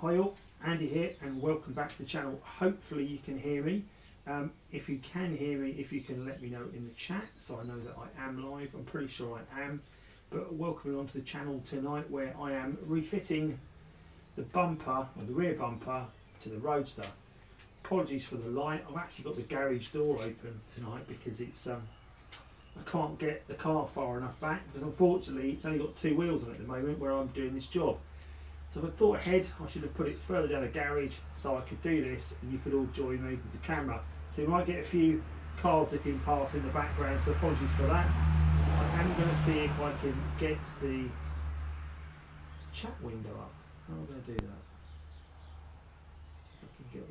Hi all, Andy here and welcome back to the channel. Hopefully you can hear me. If you can hear me, if you can let me know in the chat so I know that I am live. I'm pretty sure I am. But welcome along to the channel tonight where I am refitting the bumper, or the rear bumper, to the Roadster. Apologies for the light. I've actually got the garage door open tonight because it's I can't get the car far enough back because unfortunately it's only got two wheels on it at the moment where I'm doing this job. So if I thought ahead, I should have put it further down the garage so I could do this and you could all join me with the camera. So you might get a few cars zipping past in the background, so apologies for that. I am going to see if I can get the chat window up. How am I going to do that? See if I can get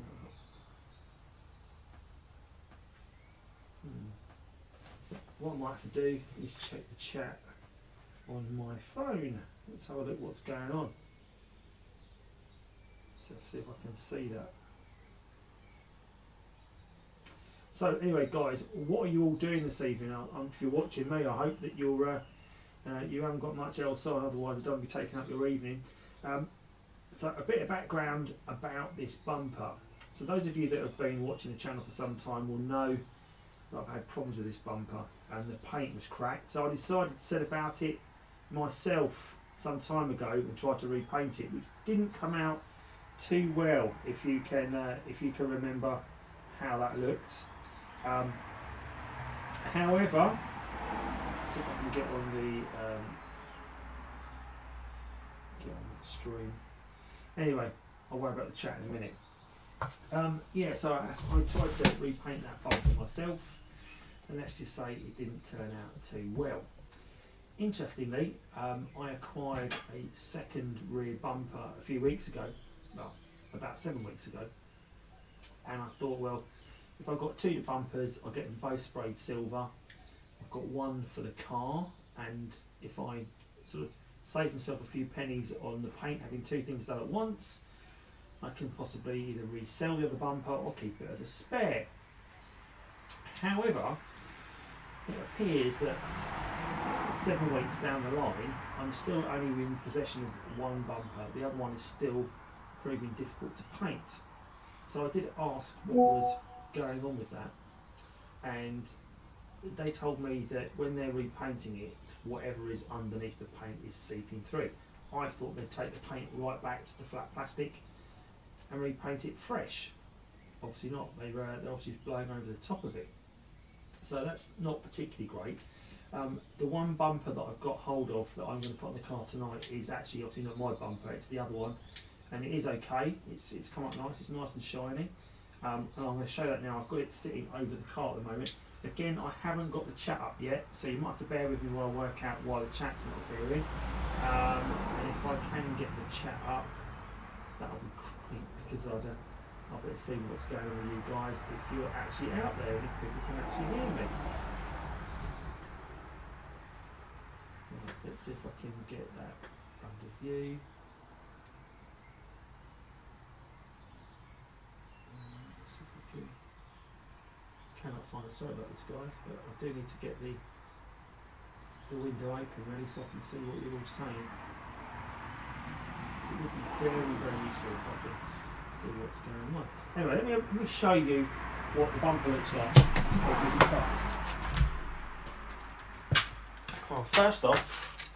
that up. What I might have to do is check the chat on my phone. Let's have a look what's going on. So see if I can see that. So anyway, guys, what are you all doing this evening? If you're watching me, I hope that you're you haven't got much else on. Otherwise, I don't be taking up your evening. So a bit of background about this bumper. So those of you that have been watching the channel for some time will know that I've had problems with this bumper and the paint was cracked. So I decided to set about it myself some time ago and try to repaint it, which didn't come out too well. If you can remember how that looked. However, let's see if I can get on the stream. Anyway, I'll worry about the chat in a minute. Yeah, so I tried to repaint that bumper myself, and let's just say it didn't turn out too well. Interestingly, I acquired a second rear bumper a few weeks ago, well, about 7 weeks ago, and I thought, well, if I've got two bumpers, I'll get them both sprayed silver. I've got one for the car, and if I sort of save myself a few pennies on the paint, having two things done at once, I can possibly either resell the other bumper or keep it as a spare. However, it appears that 7 weeks down the line, I'm still only in possession of one bumper. The other one is still proving difficult to paint. So I did ask what was going on with that, and they told me that when they're repainting it, whatever is underneath the paint is seeping through. I thought they'd take the paint right back to the flat plastic and repaint it fresh. Obviously not. They're obviously blowing over the top of it. So that's not particularly great. The one bumper that I've got hold of that I'm going to put on the car tonight is actually obviously not my bumper, it's the other one, and it is okay. It's come up nice, it's nice and shiny, and I'm going to show that now. I've got it sitting over the car at the moment. Again, I haven't got the chat up yet, so you might have to bear with me while I work out why the chat's not appearing. And if I can get the chat up, that'll be great, because I'll better see what's going on with you guys if you're actually out there and if people can actually hear me. Right, let's see if I can get that under view. Let's see if I can. Cannot find it. Sorry about this, guys, but I do need to get the window open really so I can see what you're all saying. It would be very, very useful if I could see what's going on. Anyway, let me show you what the bumper looks like. Well, first off,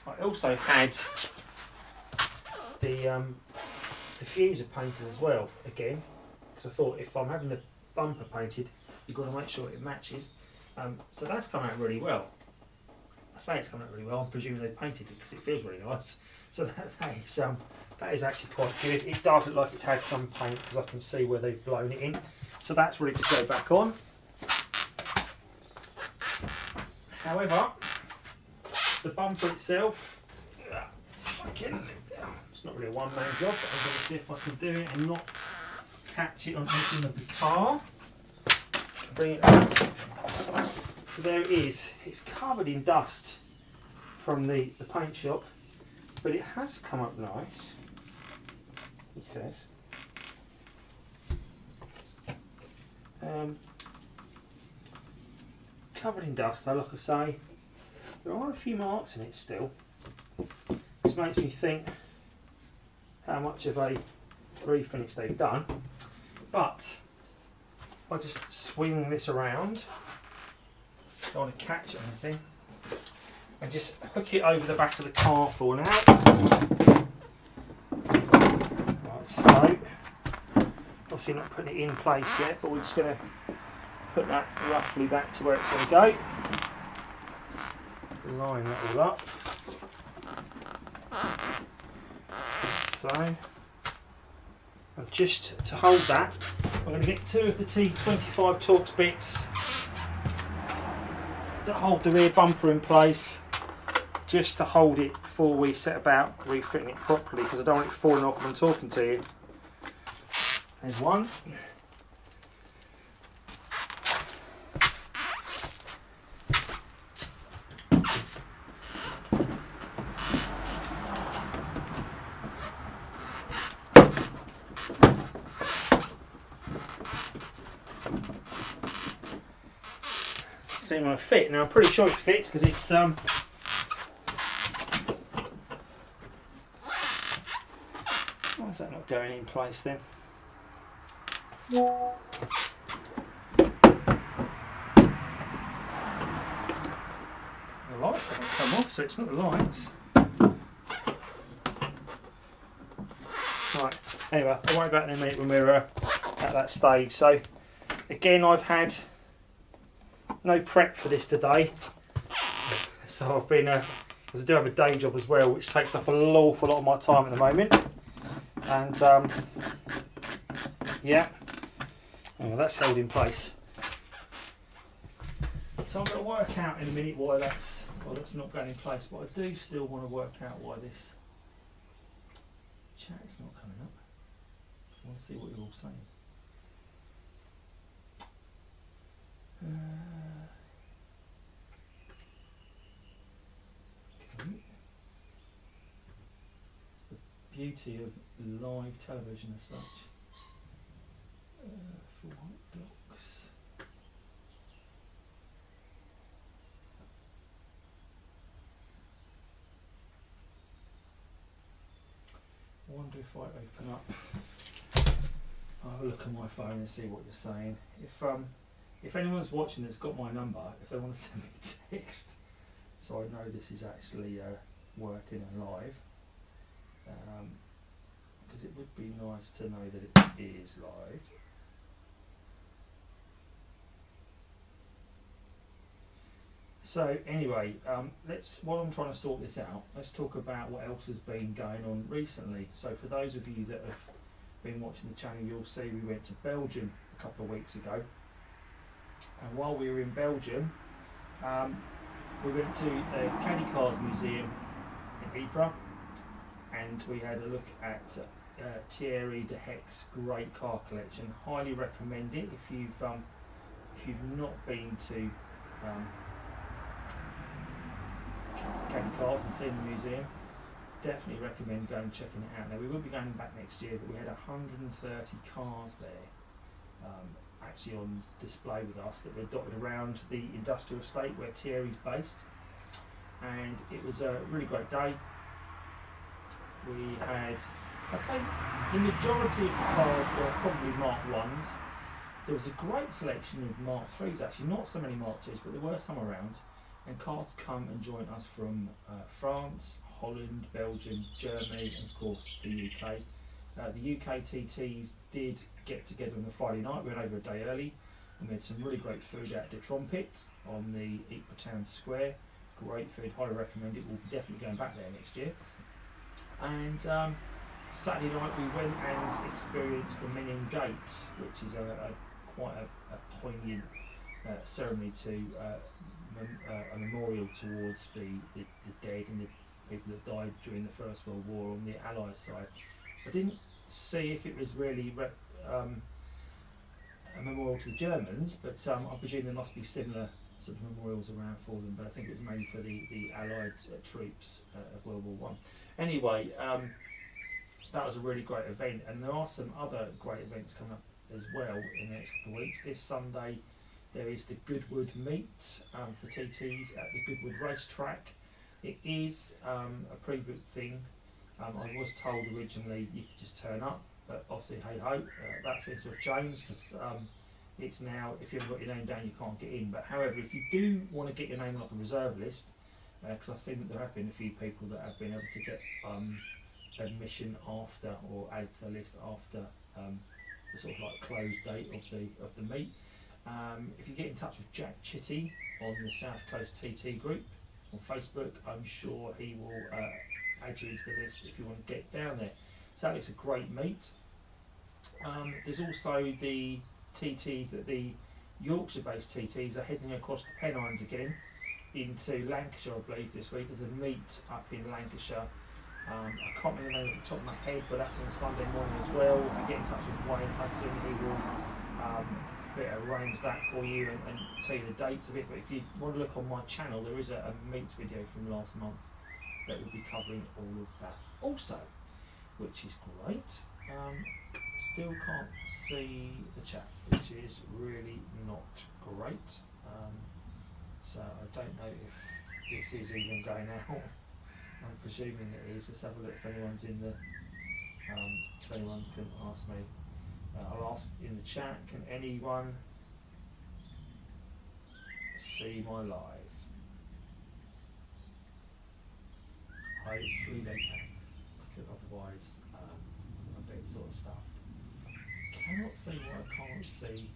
I also had the diffuser painted as well, again, because I thought if I'm having the bumper painted, you've got to make sure it matches. So that's come out really well. I say it's come out really well, I'm presuming they painted it because it feels really nice. So that is actually quite good. It does look like it's had some paint because I can see where they've blown it in. So that's ready to go back on. However, the bumper itself, it's not really a one-man job, but I'm going to see if I can do it and not catch it on anything of the car. Bring it up. So there it is. It's covered in dust from the paint shop, but it has come up nice, he says. Covered in dust though, like I say. There are a few marks in it still. This makes me think how much of a refinish they've done. But if I just swing this around, don't want to catch anything, and just hook it over the back of the car for now. Like so. Obviously not putting it in place yet, but we're just going to put that roughly back to where it's going to go. Line that all up. So, and just to hold that, I'm going to get two of the T25 Torx bits that hold the rear bumper in place, just to hold it before we set about refitting it properly, because I don't want it falling off when I'm talking to you. There's one. See my fit. Now I'm pretty sure it fits because it's why is that not going in place then? The lights haven't come off, so it's not the lights. Right, anyway, I'll worry about it in a minute when we're at that stage. So, again, I've had no prep for this today. So I've been, because I do have a day job as well, which takes up an awful lot of my time at the moment. And, yeah. Oh, that's held in place. So I'm going to work out in a minute why that's not going in place, but I do still want to work out why this chat's not coming up. I want to see what you're all saying. Okay. The beauty of live television as such. For white docs. I wonder if I open up, I'll have a look at my phone and see what you're saying. If anyone's watching that's got my number, if they want to send me a text, so I know this is actually working and live, because it would be nice to know that it is live. So anyway, while I'm trying to sort this out, let's talk about what else has been going on recently. So for those of you that have been watching the channel, you'll see we went to Belgium a couple of weeks ago. And while we were in Belgium, we went to the Andycharger Museum in Ypres, and we had a look at Thierry de Heck's great car collection. Highly recommend it if you've not been to Andycharger and seen the museum. Definitely recommend going and checking it out. Now we will be going back next year, but we had 130 cars there. Actually on display with us, that were dotted around the industrial estate where Thierry's based, and it was a really great day. We had, I'd say the majority of the cars were probably Mark 1s. There was a great selection of Mark 3s actually, not so many Mark 2s, but there were some around, and cars come and join us from France, Holland, Belgium, Germany, and of course the UK. The UK TTs did get together on the Friday night. We went over a day early, and we had some really great food at the Trumpet on the Ypres Town Square. Great food, highly recommend it. We'll be definitely going back there next year. And Saturday night we went and experienced the Menin Gate, which is quite a poignant ceremony to a memorial towards the dead and the people that died during the First World War on the Allied side. I didn't see if it was really a memorial to the Germans, but I presume there must be similar sort of memorials around for them, but I think it was mainly for the Allied troops of World War One. Anyway, that was a really great event, and there are some other great events coming up as well in the next couple of weeks. This Sunday there is the Goodwood Meet for TTs at the Goodwood Racetrack. It is a pre-booked thing. I was told originally you could just turn up, but obviously hey ho, that seems to have changed because it's now, if you haven't got your name down, you can't get in. But however, if you do want to get your name on like a reserve list, because I've seen that there have been a few people that have been able to get admission after, or added to the list after the sort of like close date of the meet. If you get in touch with Jack Chitty on the South Coast TT group on Facebook, I'm sure he will add you into the list if you want to get down there. So that looks a great meet. There's also the TTs, that the Yorkshire-based TTs are heading across the Pennines again into Lancashire, I believe, this week. There's a meet up in Lancashire. I can't remember the name at the top of my head, but that's on Sunday morning as well. If you get in touch with Wayne Hudson, he will arrange that for you and tell you the dates of it. But if you want to look on my channel, there is a meet video from last month that will be covering all of that also, which is great. Still can't see the chat, which is really not great. So I don't know if this is even going out. I'm presuming it is. Let's have a look if anyone's in the. If anyone can ask me, I'll ask in the chat. Can anyone see my live? Hopefully they can, because otherwise I'm a bit sort of stuffed. Cannot see what I can't see.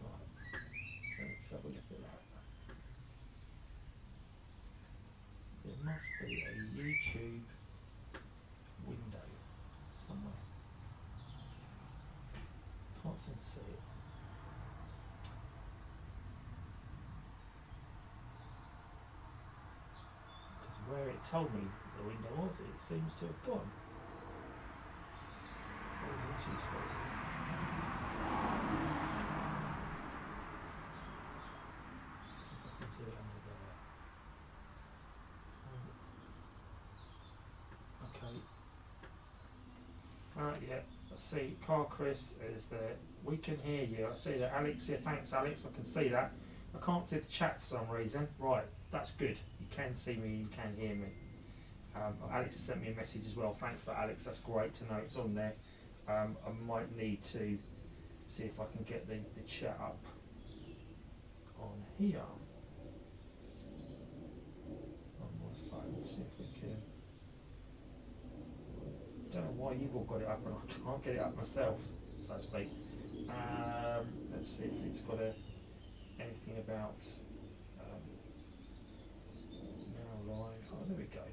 Right, let's have a look at that. There must be a YouTube window somewhere. Can't seem to see it. Because where it told me the window was, it seems to have gone. Which is fun. See if I can see it under there. Okay. Yeah, I see. Carl Chris is there. We can hear you. I see that. Alex, yeah, thanks, Alex. I can see that. I can't see the chat for some reason. Right, that's good. You can see me, you can hear me. Alex has sent me a message as well. Thanks for Alex. That's great to know it's on there. I might need to see if I can get the chat up on here on my phone. See if we can. Don't know why you've all got it up and I can't get it up myself, so to speak. Let's see if it's got anything about now live. Oh, there we go.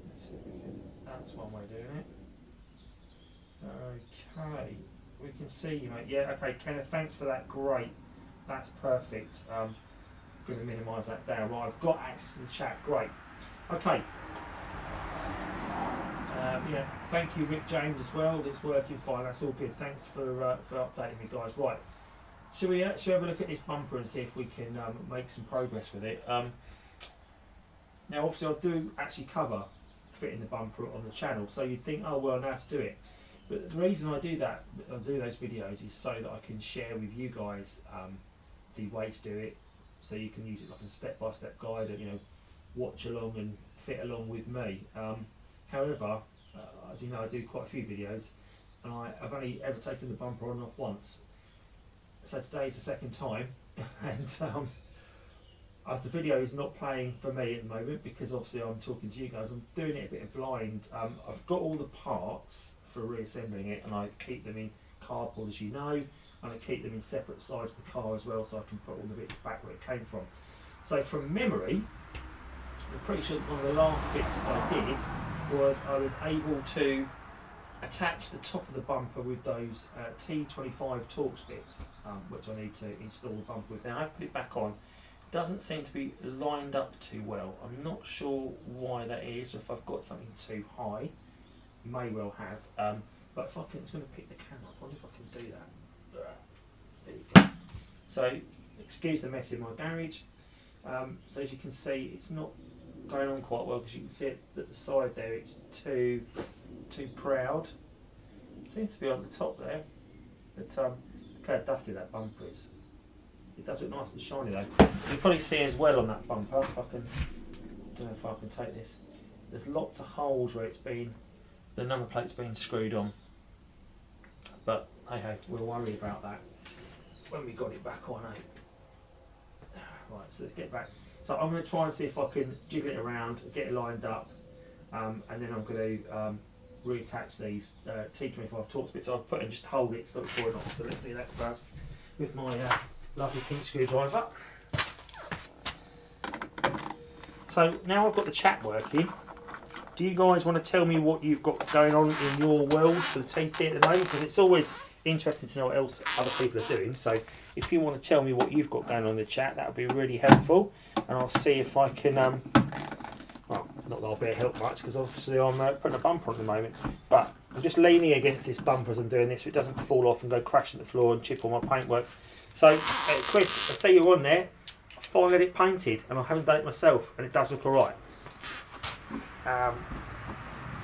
Let's see if we can. That's one way of doing it. Okay, we can see you, mate. Yeah, okay, Kenneth, thanks for that. Great, that's perfect. I'm going to minimise that down. Right, I've got access to the chat. Great. Okay. Yeah, thank you, Rick James, as well. It's working fine. That's all good. Thanks for updating me, guys. Right. Shall we have a look at this bumper and see if we can make some progress with it? Now, obviously, I do actually cover fitting the bumper on the channel, so you'd think, oh well, I know how to do it. But the reason I do that, I do those videos, is so that I can share with you guys the way to do it, so you can use it like a step-by-step guide, and watch along and fit along with me. However, as you know, I do quite a few videos, and I've only ever taken the bumper on and off once. So today's the second time, and as the video is not playing for me at the moment, because obviously I'm talking to you guys, I'm doing it a bit blind. I've got all the parts for reassembling it, and I keep them in cardboard, as you know, and I keep them in separate sides of the car as well, so I can put all the bits back where it came from. So from memory, I'm pretty sure one of the last bits I did was I was able to attach the top of the bumper with those T25 Torx bits, which I need to install the bumper with. Now I've put it back on. It doesn't seem to be lined up too well. I'm not sure why that is, or if I've got something too high. May well have, but if I can, it's going to pick the camera up. I wonder if I can do that. There you go. So, excuse the mess in my garage. So as you can see, it's not going on quite well, because you can see it at the side there. It's too proud. It seems to be on the top there, but look how dusty that bumper is. It does look nice and shiny though. You can probably see as well on that bumper, if I can don't know if I can take this. There's lots of holes where the number plate's been screwed on. But hey, we'll worry about that when we got it back on, eh? Right, so let's get back. So I'm going to try and see if I can jiggle it around, get it lined up, and then I'm going to reattach these T25 Torx bits. So I've put and just hold it, stop it falling off. So let's do that first with my lovely pink screwdriver. So now I've got the chat working. Do you guys want to tell me what you've got going on in your world for the TT at the moment? Because it's always interesting to know what else other people are doing. So if you want to tell me what you've got going on in the chat, that would be really helpful. And I'll see if I can, well, not that I'll be able to help much because obviously I'm putting a bumper on at the moment. But I'm just leaning against this bumper as I'm doing this so it doesn't fall off and go crash to the floor and chip all my paintwork. So Chris, I see you're on there. I finally had it painted and I haven't done it myself and it does look alright.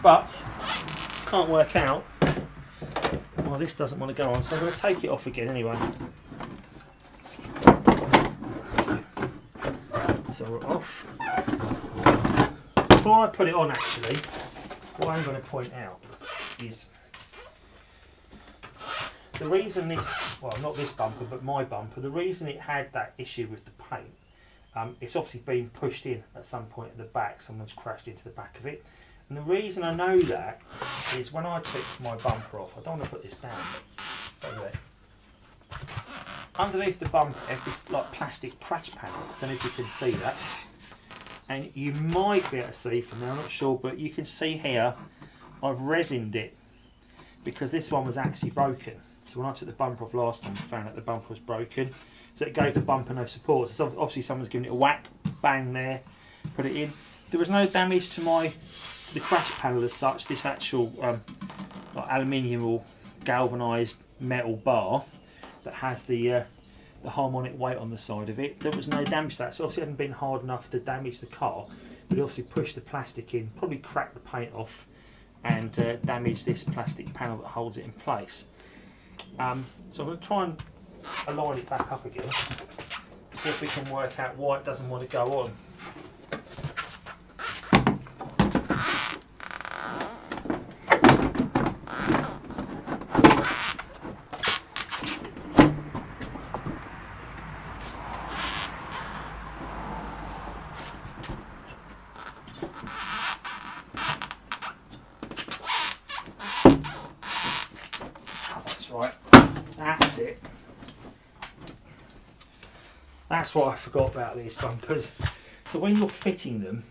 But can't work out why this doesn't want to go on, so I'm going to take it off again anyway. So we're off. Before I put it on, actually, what I'm going to point out is the reason this, well, not this bumper, but my bumper, the reason it had that issue with the paint. It's obviously been pushed in at some point at the back, someone's crashed into the back of it. And the reason I know that is when I took my bumper off, I don't want to put this down, over there. Underneath the bumper is this like plastic crash panel, I don't know if you can see that. And you might be able to see from there, I'm not sure, but you can see here, I've resined it because this one was actually broken. So when I took the bumper off last time, I found out the bumper was broken. So it gave the bumper no support. So obviously someone's given it a whack, bang there, put it in. There was no damage to the crash panel as such, this actual like aluminium or galvanised metal bar that has the harmonic weight on the side of it. There was no damage to that. So obviously it hadn't been hard enough to damage the car, but it obviously pushed the plastic in, probably cracked the paint off and damaged this plastic panel that holds it in place. So I'm going to try and align it back up again, see if we can work out why it doesn't want to go on. That's what I forgot about these bumpers. So when you're fitting them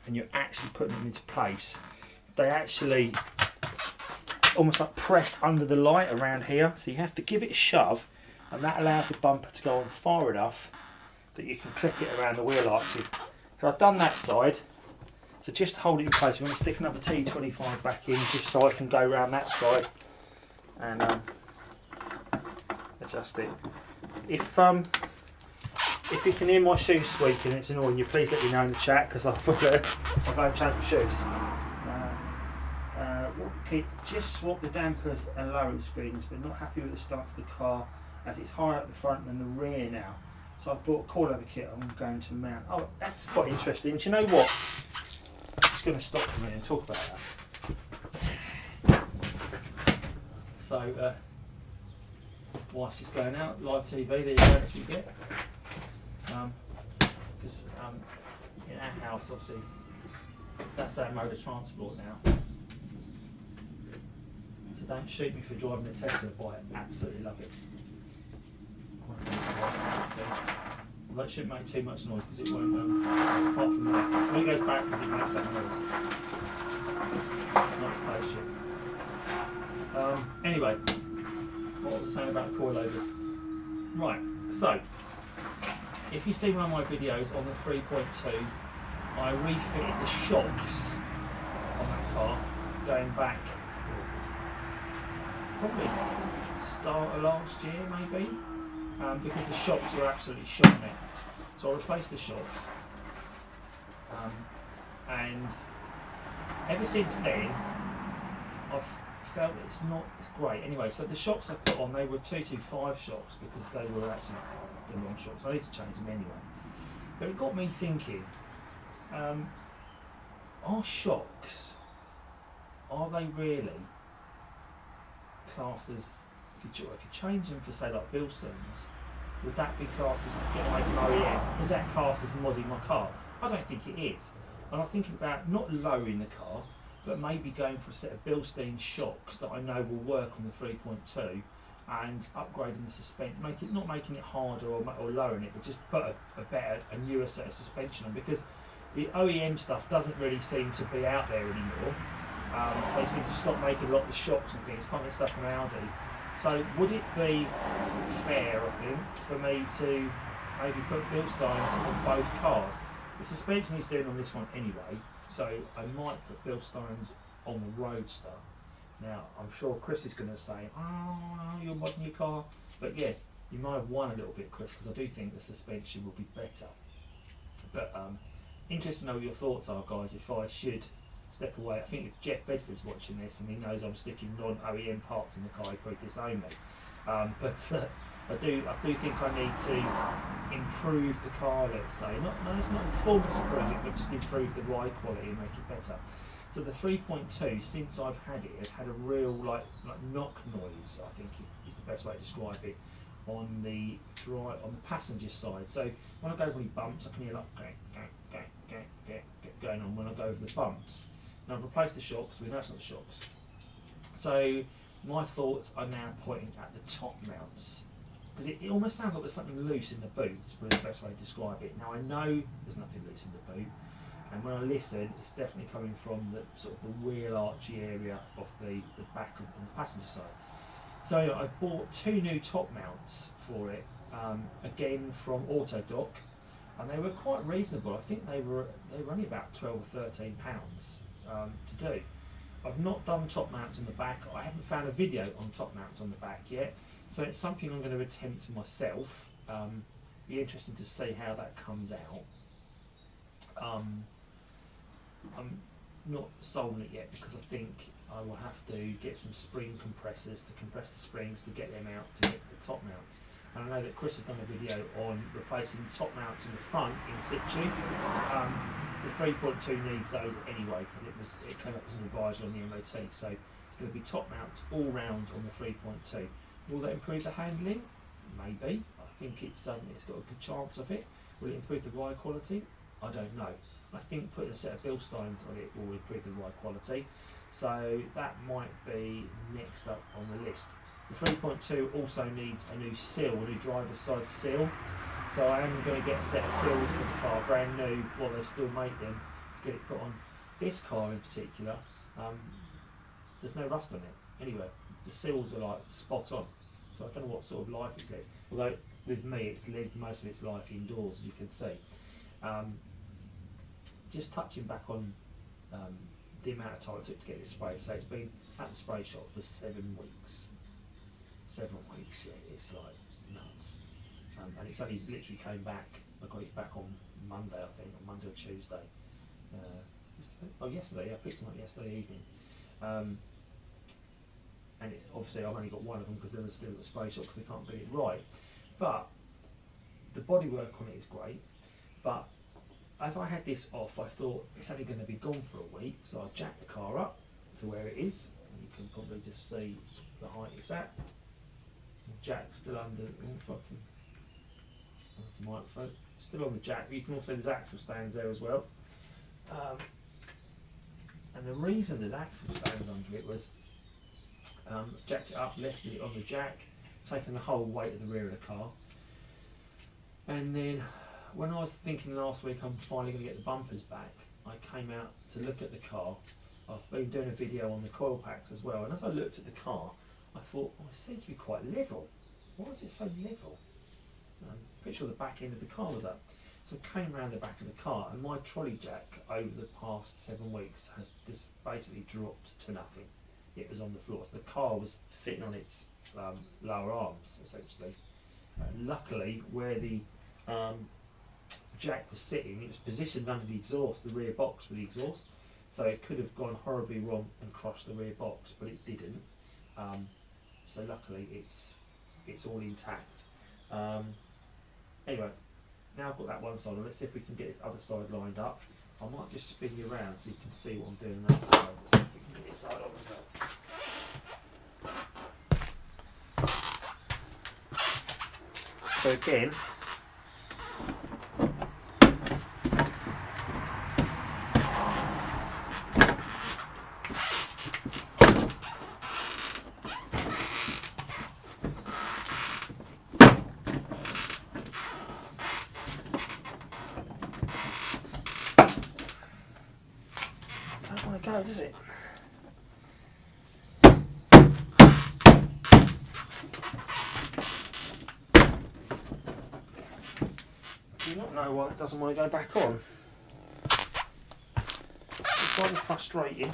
and you're actually putting them into place, they actually almost like press under the light around here. So you have to give it a shove, and that allows the bumper to go on far enough that you can clip it around the wheel arches. So I've done that side. So just to hold it in place, I'm going to stick another T25 back in just so I can go around that side and adjust it. If you can hear my shoes squeaking and it's annoying you, please let me know in the chat because I'll go and change my shoes. Just swap the dampers and lowering springs, but not happy with the stance of the car as it's higher at the front than the rear now. So I've bought a coilover kit I'm going to mount. Oh, that's quite interesting. Do you know what? I'm just going to stop for a minute and talk about that. So, wife's just going out, live TV, there you go, that's what you get. Because in our house, obviously, that's our mode of transport now. So don't shoot me for driving a Tesla, boy, I absolutely love it. Although it shouldn't make too much noise because it won't, apart from that. When it goes backwards, it makes that noise. It's not a spaceship. Anyway, what was I saying about coilovers? Right, so, if you see one of my videos on the 3.2, I refitted the shocks on that car going back probably start of last year maybe, because the shocks were absolutely shot on it. So I replaced the shocks, and ever since then I've felt that it's not great. Anyway, so the shocks I put on, they were 225 shocks because they were actually the wrong shocks. I need to change them anyway. But it got me thinking, are shocks, are they really classed as, if you change them for say like Bilstones, would that be classed as getting away from OEM? Is that classed as modding my car? I don't think it is. And I was thinking about not lowering the car, but maybe going for a set of Bilstein shocks that I know will work on the 3.2 and upgrading the suspension, not making it harder or lowering it, but just put a newer set of suspension on, because the OEM stuff doesn't really seem to be out there anymore. They seem to stop making a lot of the shocks and things, can't get stuff from Audi. So would it be fair, I think, for me to maybe put Bilsteins on both cars? The suspension he's doing on this one anyway, so I might put Bilsteins on the Roadster. Now, I'm sure Chris is going to say, oh, you're modding your car. But yeah, you might have won a little bit, Chris, because I do think the suspension will be better. But interested to know what your thoughts are, guys, if I should step away. I think if Jeff Bedford's watching this and he knows I'm sticking non-OEM parts in the car, he'd probably disown me. But I do think I need to improve the car, let's say. It's not a performance improvement, but just improve the ride quality and make it better. So the 3.2, since I've had it, has had a real like knock noise, I think is the best way to describe it, on the passenger side. So when I go over any bumps, I can hear like going on when I go over the bumps. Now I've replaced the shocks with that's not the shocks. So my thoughts are now pointing at the top mounts, because it almost sounds like there's something loose in the boot. It's probably the best way to describe it. Now I know there's nothing loose in the boot, and when I listen, it's definitely coming from the sort of the wheel archy area of the back of the passenger side. So I've bought 2 new top mounts for it, again from Autodoc, and they were quite reasonable. I think they were only about 12 or 13 pounds to do. I've not done top mounts on the back. I haven't found a video on top mounts on the back yet, so it's something I'm going to attempt myself. Be interesting to see how that comes out. I'm not sold it yet, because I think I will have to get some spring compressors to compress the springs to get them out to get the top mounts. And I know that Chris has done a video on replacing top mounts in the front in situ. The 3.2 needs those anyway, because it came up as an advisory on the MOT. So it's going to be top mounts all round on the 3.2. Will that improve the handling? Maybe. I think it's got a good chance of it. Will it improve the ride quality? I don't know. I think putting a set of Bilsteins on it will improve the ride quality. So that might be next up on the list. The 3.2 also needs a new sill, a new driver's side sill. So I am going to get a set of sills for the car, brand new, while they still make them, to get it put on. This car in particular, there's no rust on it. Anyway, the sills are like spot on. So I don't know what sort of life it's lived. Although with me, it's lived most of its life indoors, as you can see. Just touching back on the amount of time it took to get this sprayed. So it's been at the spray shop for 7 weeks. 7 weeks, yeah, it's like nuts. And it's only literally came back. I got it back on Monday, I think, on Monday or Tuesday. Yesterday. I picked them up yesterday evening. And obviously I've only got one of them because they're still at the spray shop because they can't get it right. But the bodywork on it is great. But as I had this off, I thought it's only going to be gone for a week, so I jacked the car up to where it is. And you can probably just see the height it's at. The jack's still under. That's the microphone. Still on the jack. You can also see there's axle stands there as well. And the reason there's axle stands under it was jacked it up, lifted it on the jack, taken the whole weight of the rear of the car, and then when I was thinking last week I'm finally going to get the bumpers back, I came out to look at the car. I've been doing a video on the coil packs as well, and as I looked at the car, I thought, it seems to be quite level. Why is it so level? I'm pretty sure the back end of the car was up. So I came around the back of the car, and my trolley jack over the past 7 weeks has just basically dropped to nothing. It was on the floor, so the car was sitting on its lower arms, essentially. Luckily, where the jack was sitting, it was positioned under the exhaust, the rear box with the exhaust, so it could have gone horribly wrong and crushed the rear box, but it didn't. So luckily it's all intact. Anyway, now I've got that one side on, let's see if we can get this other side lined up. I might just spin you around so you can see what I'm doing on that side. Let's see if we can get this side on as well. So again, don't want to go, does it? Do you not know why it doesn't want to go back on? It's quite frustrating.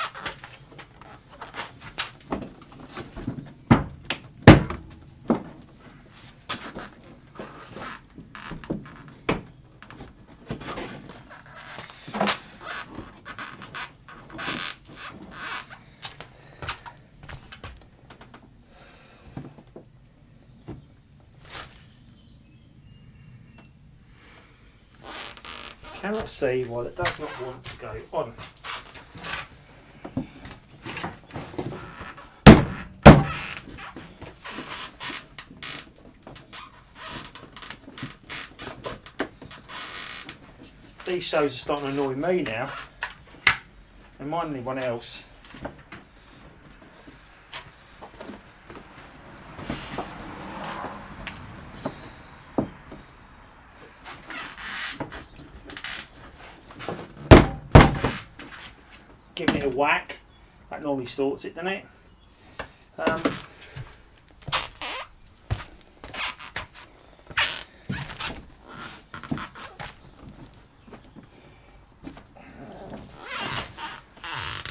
Cannot see why it does not want to go on. These shows are starting to annoy me now, and mind anyone else. Giving it a whack, that normally sorts it, doesn't it?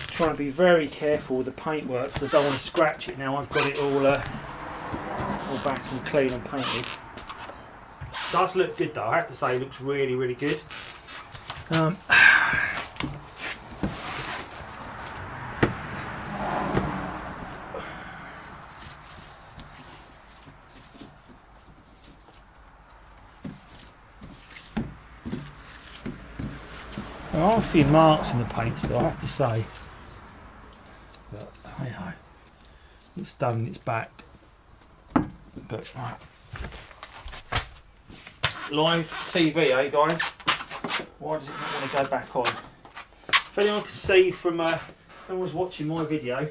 Trying to be very careful with the paintwork because I don't want to scratch it now I've got it all back and clean and painted. Does look good though, I have to say, it looks really, really good. There are a few marks in the paint still, I have to say. But hey ho, it's done and it's back. But right. Live TV, eh guys? Why does it not want to go back on? If anyone can see from anyone was watching my video,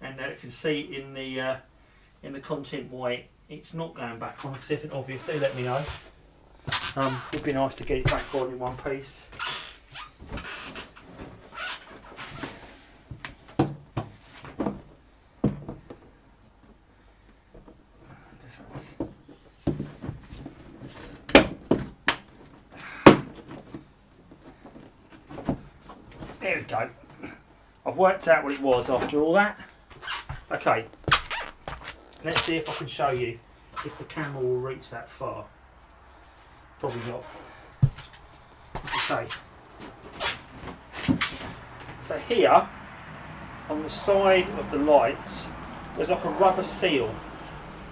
and can see in the content why it's not going back on, because if it's obvious, do let me know. It'd be nice to get it back on in one piece. There we go. I've worked out what it was after all that. Okay, let's see if I can show you if the camera will reach that far. Probably not. Okay. So here, on the side of the lights, there's like a rubber seal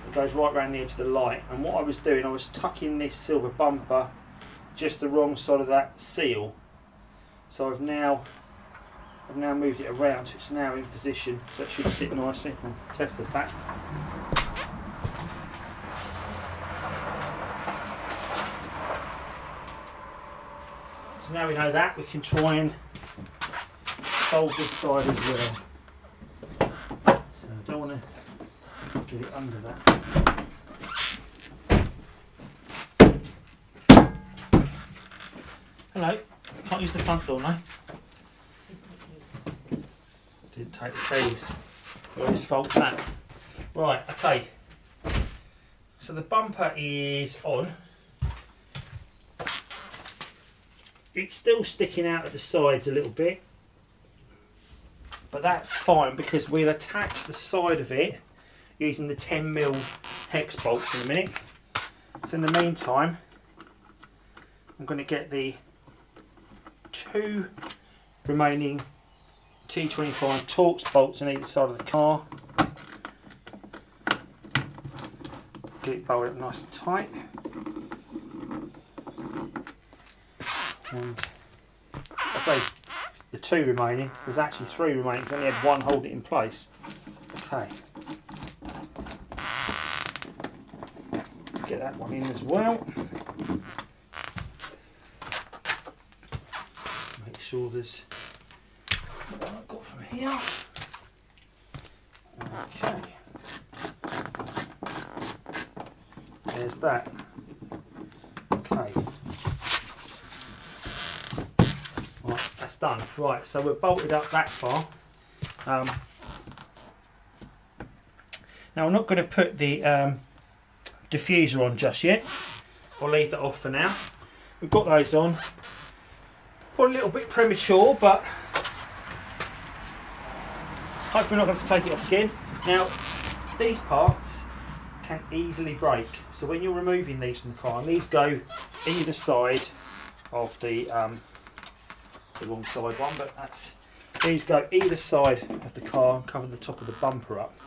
that goes right around the edge of the light. And what I was doing, I was tucking this silver bumper just the wrong side of that seal. So I've now moved it around, so it's now in position. So it should sit nicely. I'll test the back. So now we know that, we can try and fold this side as well. So I don't want to get it under that. Hello, can't use the front door now. Didn't take the keys. Whose fault's that? Right, okay. So the bumper is on. It's still sticking out at the sides a little bit, but that's fine because we'll attach the side of it using the 10mm hex bolts in a minute. So in the meantime, I'm going to get the 2 remaining T25 Torx bolts on either side of the car. Get it bolted up nice and tight. And I say the 2 remaining, there's actually 3 remaining, because I only had 1 holding it in place. Okay. Get that one in as well. Make sure there's what I've got from here. Okay. There's that. Okay. Right, that's done. Right, so we're bolted up that far. Now I'm not going to put the diffuser on just yet. I'll leave that off for now. We've got those on. Probably a little bit premature, but hopefully we're not going to have to take it off again. Now, these parts can easily break. So when you're removing these from the car, and these go either side of the, it's the wrong side one, but these go either side of the car and cover the top of the bumper up.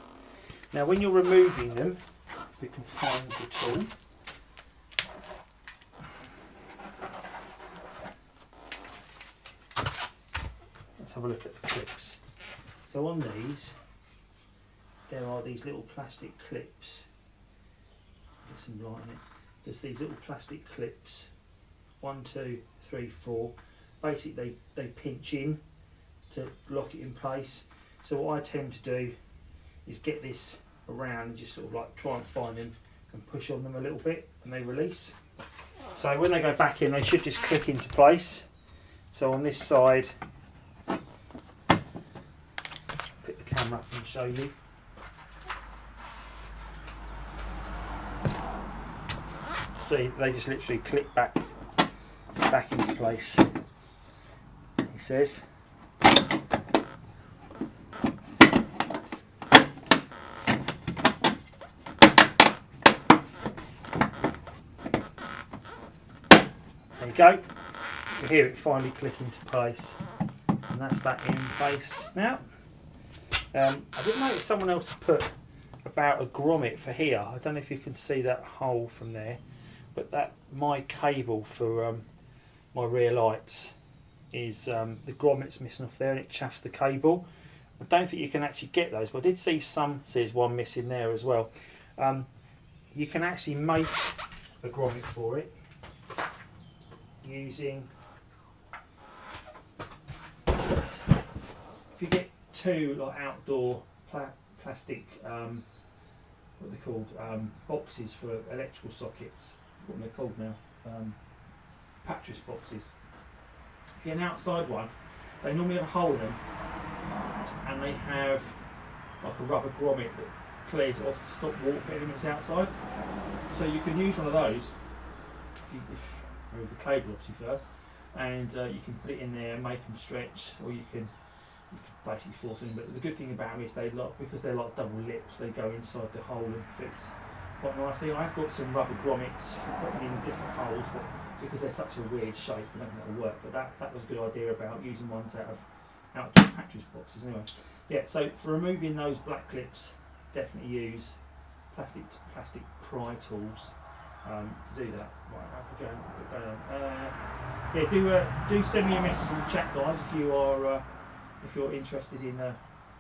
Now when you're removing them, if we can find the tool, let's have a look at the clips. So on these, there are these little plastic clips. Get some light in it. There's these little plastic clips. 1, 2, 3, 4. Basically, they pinch in to lock it in place. So what I tend to do is get this around and just sort of like try and find them and push on them a little bit, and they release. So when they go back in, they should just click into place. So on this side, pick the camera up and show you. See, they just literally click back into place. He says. There you go. You hear it finally click into place, and that's that in place now. I did notice someone else put about a grommet for here. I don't know if you can see that hole from there, but that my cable for my rear lights is the grommet's missing off there, and it chaffs the cable. I don't think you can actually get those, but I did see some. See, there's one missing there as well. You can actually make a grommet for it using, if you get 2 like outdoor plastic, what are they called, boxes for electrical sockets, what they're called now, pattress boxes. If you get an outside one, they normally have a hole in them, and they have like a rubber grommet that clears it off to stop water getting in its outside. So you can use one of those, if you remove the cable obviously first, and you can put it in there and make them stretch, or you can basically force them in. But the good thing about them is they lock, because they're like double lips, they go inside the hole and fix quite nicely. I've got some rubber grommets for putting in different holes, but because they're such a weird shape, I don't think that'll work. But that was a good idea about using ones out of outdoor pattress boxes anyway. Yeah, so for removing those black clips, definitely use plastic pry tools to do that. Right, do send me a message in the chat, guys, if you are if you're interested in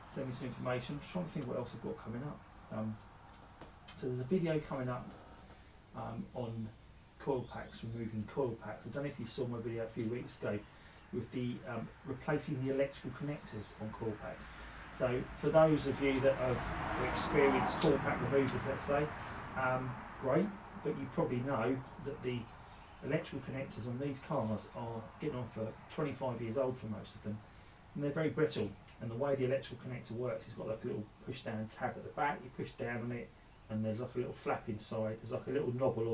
sending me some information. I'm just trying to think what else I've got coming up. So there's a video coming up on coil packs, removing coil packs. I don't know if you saw my video a few weeks ago with the replacing the electrical connectors on coil packs. So for those of you that have experienced coil pack removers, let's say, great, but you probably know that the electrical connectors on these cars are getting on for 25 years old for most of them, and they're very brittle. And the way the electrical connector works, it's got like a little push down tab at the back. You push down on it, and there's like a little flap inside. There's like a little knobble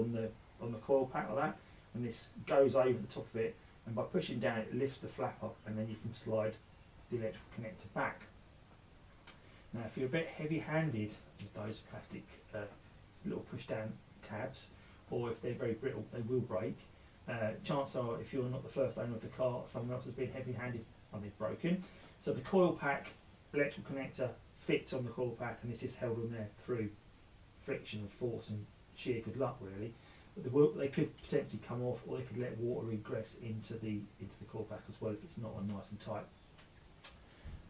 on the coil pack like that, and this goes over the top of it, and by pushing down it lifts the flap up, and then you can slide the electrical connector back. Now if you're a bit heavy handed with those plastic little push down tabs, or if they're very brittle, they will break. Chances are, if you're not the first owner of the car, someone else has been heavy handed and they've broken. So the coil pack electrical connector fits on the coil pack, and it's just held on there through friction and force and sheer good luck really. They could potentially come off, or they could let water ingress into the coil pack as well if it's not on nice and tight.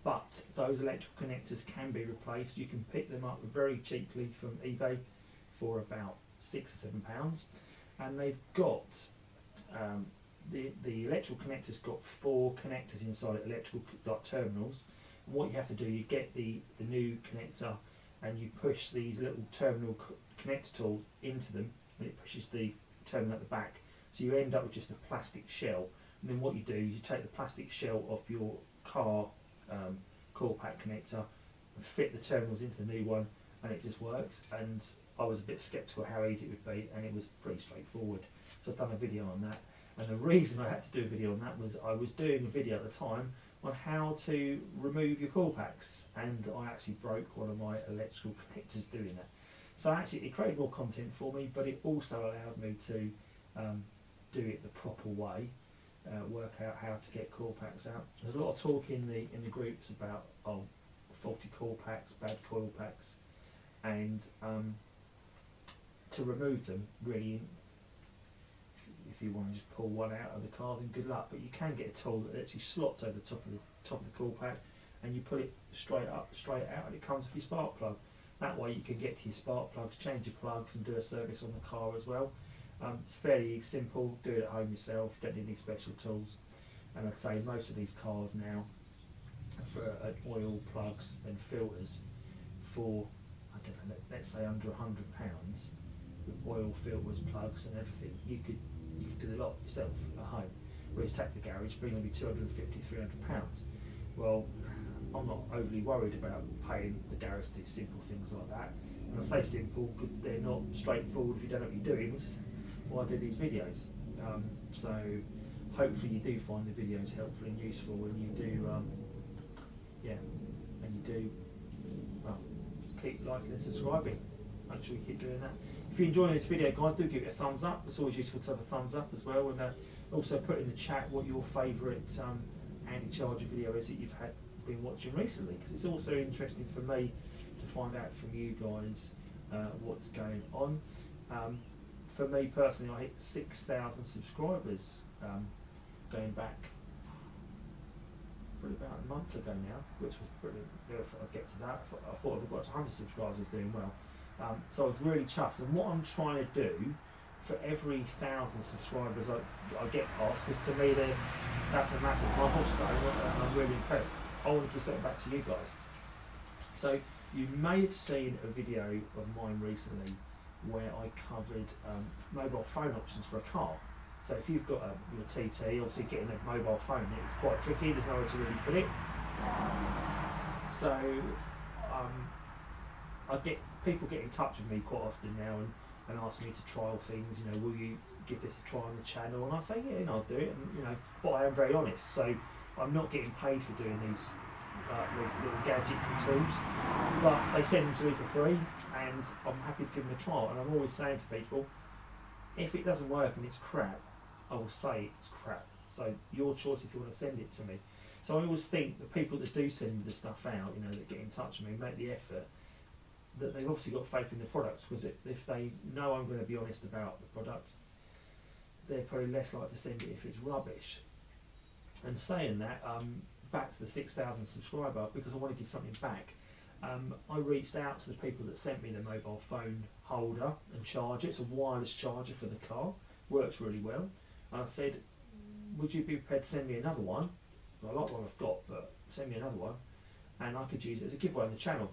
But those electrical connectors can be replaced. You can pick them up very cheaply from eBay for about £6 or £7, and they've got the electrical connector's got 4 connectors inside it, electrical terminals. And what you have to do, you get the new connector and you push these little terminal connector tool into them, and it pushes the terminal at the back. So you end up with just a plastic shell. And then what you do is you take the plastic shell off your car coil pack connector and fit the terminals into the new one, and it just works. And I was a bit sceptical how easy it would be, and it was pretty straightforward. So I've done a video on that. And the reason I had to do a video on that was I was doing a video at the time on how to remove your coil packs, and I actually broke one of my electrical connectors doing that. So actually it created more content for me, but it also allowed me to do it the proper way, work out how to get coil packs out. There's a lot of talk in the groups about faulty coil packs, bad coil packs, and to remove them, really, if you want to just pull one out of the car, then good luck. But you can get a tool that actually slots over the top of the coil pack, and you pull it straight out, and it comes off your spark plug. That way you can get to your spark plugs, change your plugs, and do a service on the car as well. It's fairly simple. Do it at home yourself. You don't need any special tools. And I'd say most of these cars now, for oil plugs and filters, for I don't know, let's say under £100, with oil filters, plugs, and everything, you could do a lot yourself at home. Whereas you take to the garage, bring maybe £250, £300. Well, I'm not overly worried about paying the garage to do simple things like that. And I say simple because they're not straightforward if you don't know what you're doing, which is why I do these videos. So hopefully you do find the videos helpful and useful, and you do, well, keep liking and subscribing. Make sure you keep doing that. If you're enjoying this video, guys, do give it a thumbs up. It's always useful to have a thumbs up as well, and also put in the chat what your favourite Andycharger video is that you've been watching recently, because it's also interesting for me to find out from you guys what's going on. For me personally, I hit 6,000 subscribers going back probably about a month ago now, which was brilliant. If I get to that, I thought if I got to 100 subscribers I was doing well. So I was really chuffed, and what I'm trying to do for every 1,000 subscribers I get past, because to me that's a massive milestone, and I'm really impressed. I want to give something back to you guys. So you may have seen a video of mine recently where I covered mobile phone options for a car. So if you've got your TT, obviously getting a mobile phone, it's quite tricky, there's nowhere to really put it. So I get people get in touch with me quite often now and ask me to trial things, will you give this a try on the channel? And I say, yeah, I'll do it, and but I am very honest, so I'm not getting paid for doing these little gadgets and tools, but they send them to me for free, and I'm happy to give them a trial. And I'm always saying to people, if it doesn't work and it's crap, I will say it's crap. So your choice if you want to send it to me. So I always think the people that do send the stuff out, that get in touch with me, make the effort, that they've obviously got faith in the products, because if they know I'm going to be honest about the product, they're probably less likely to send it if it's rubbish. And saying that, back to the 6,000 subscriber, because I want to give something back, I reached out to the people that sent me the mobile phone holder and charger. It's a wireless charger for the car, works really well. And I said, would you be prepared to send me another one? I like what I've got, but send me another one, and I could use it as a giveaway on the channel.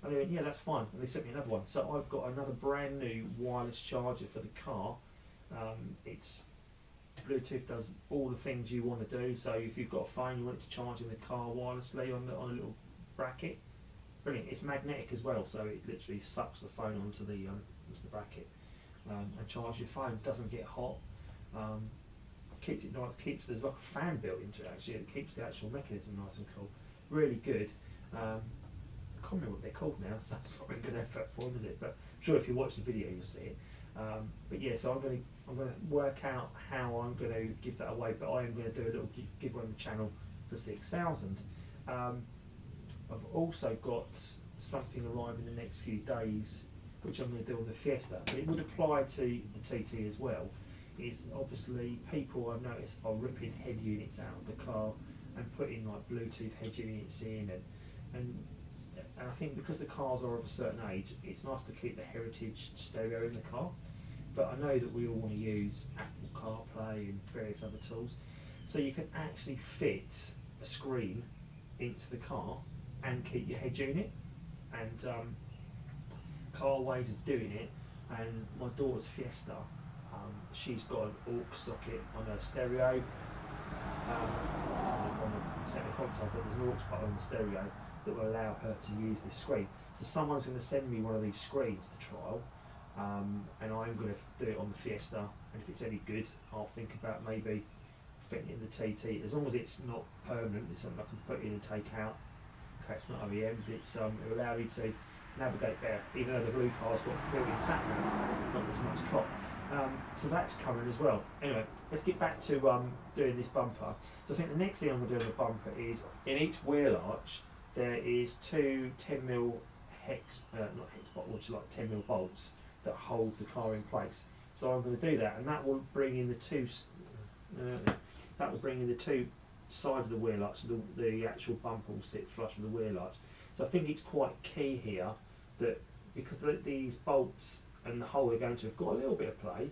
And they went, yeah, that's fine, and they sent me another one. So I've got another brand new wireless charger for the car. It's Bluetooth, does all the things you want to do. So if you've got a phone, you want it to charge in the car wirelessly on a little bracket, brilliant. It's magnetic as well, so it literally sucks the phone onto the bracket and charges your phone. Doesn't get hot. Keeps it nice. There's like a fan built into it actually. It keeps the actual mechanism nice and cool. Really good. I can't remember what they're called now, so that's not really good effort for them, is it? But I'm sure if you watch the video you'll see it. But yeah, so I'm going to work out how I'm going to give that away, but I am going to do a little giveaway on the channel for 6,000. I've also got something arriving in the next few days, which I'm going to do on the Fiesta, but it would apply to the TT as well, is obviously people I've noticed are ripping head units out of the car and putting like Bluetooth head units in, and I think because the cars are of a certain age, it's nice to keep the heritage stereo in the car, but I know that we all want to use Apple CarPlay and various other tools, so you can actually fit a screen into the car and keep your head unit, and car ways of doing it. And my daughter's Fiesta, she's got an aux socket on her stereo, it's on the centre console, but there's an aux button on the stereo that will allow her to use this screen. So someone's going to send me one of these screens to trial, and I'm going to do it on the Fiesta, and if it's any good, I'll think about maybe fitting it in the TT, as long as it's not permanent, it's something I can put in and take out. Okay, it's not OEM, but it will allow you to navigate better, even though the blue car's got built-in sat-nav, not as much cop. So that's coming as well. Anyway, let's get back to doing this bumper. So I think the next thing I'm going to do on the bumper is, in each wheel arch, there is two 10mm hex, not hex bolt, which are like 10mm bolts that hold the car in place. So I'm going to do that, and that will bring in the two sides of the wheel arch, so the actual bumper will sit flush with the wheel arch. So I think it's quite key here that, because these bolts and the hole they're going to have got a little bit of play,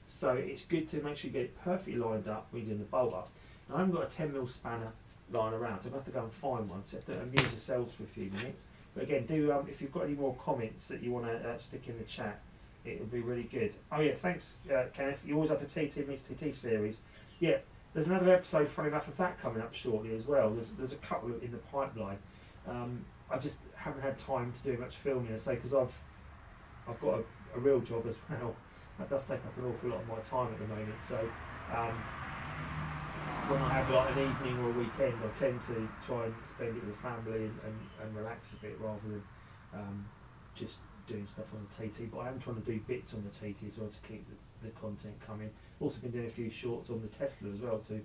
so it's good to make sure you get it perfectly lined up when you're doing the bolt up. Now, I haven't got a 10mm spanner lying around, so I'm going to have to go and find one, so you have to amuse yourselves for a few minutes. But again, do if you've got any more comments that you want to stick in the chat, it would be really good. Oh yeah, thanks Kenneth, you always have the TT meets TT series. Yeah, there's another episode, funny enough, of that coming up shortly as well. There's a couple in the pipeline. I just haven't had time to do much filming, I say, because I've got a real job as well. That does take up an awful lot of my time at the moment. So when I have like an evening or a weekend, I tend to try and spend it with the family and relax a bit, rather than just doing stuff on the TT. But I am trying to do bits on the TT as well to keep the content coming. Also been doing a few shorts on the Tesla as well to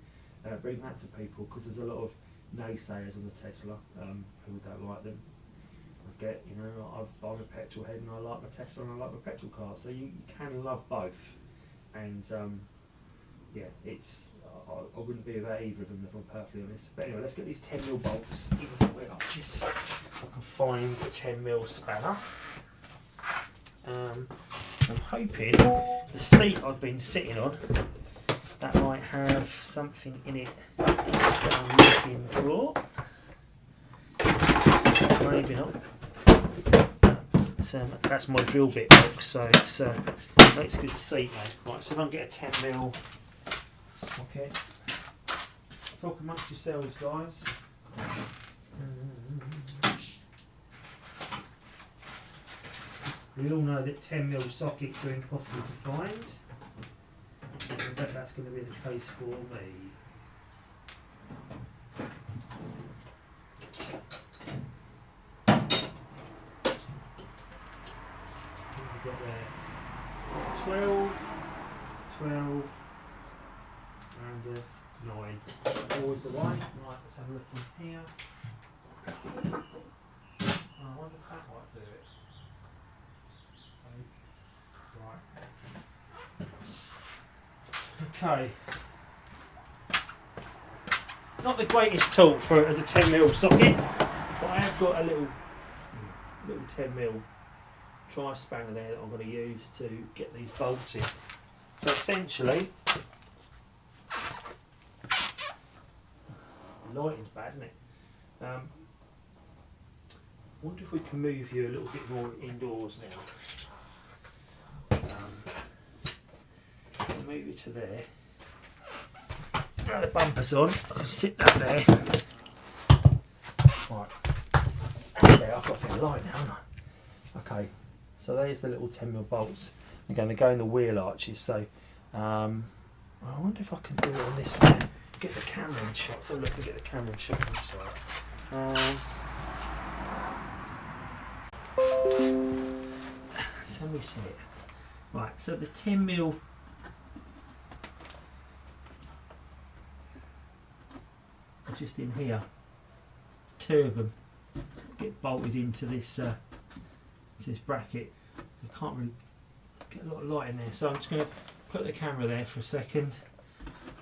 bring that to people, because there's a lot of naysayers on the Tesla who don't like them. I get, I'm a petrol head and I like my Tesla and I like my petrol car, so you can love both, and yeah, I wouldn't be about either of them if I'm perfectly honest. But anyway, let's get these 10mm bolts into the wheel arches. If I can find a 10mm spanner. I'm hoping the seat I've been sitting on, that might have something in it that I'm looking for. Maybe not. That's my drill bit box, so it's makes a good seat though. Right, so if I can get a 10mm socket. Talk amongst yourselves, guys. We all know that 10mm sockets are impossible to find. I bet that's going to be the case for me. What have we got there? 12, and 9. Always the way. Right, let's have a look in here. I wonder if that might do it. Right. Okay. Not the greatest tool for as a 10mm socket, but I have got a little 10mm tri-spanner there that I'm going to use to get these bolts in. So essentially, the lighting's bad, isn't it? I wonder if we can move you a little bit more indoors now. I'll move you to there. Now the bumper's on, I can sit that there. Right, there, I've got a bit of light now, haven't I? Okay, so there's the little 10mm bolts. Again, they go in the wheel arches, so I wonder if I can do it on this one. Get the camera in shot, so look and get the camera in shot on this side. So let me see it. Right, so the 10mm are just in here. 2 of them get bolted into this bracket. I can't really get a lot of light in there, so I'm just going to put the camera there for a second,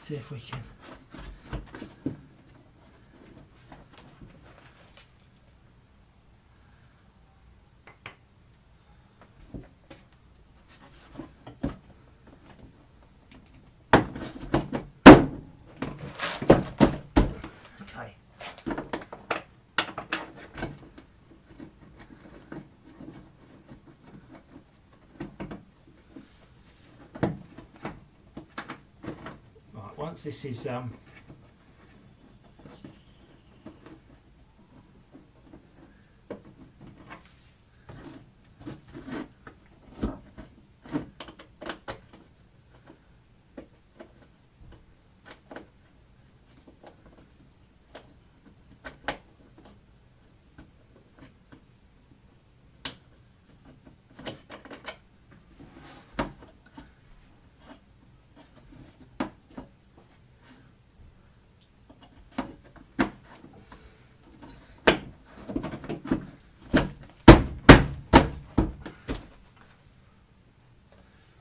see if we can. Okay. Right, once this is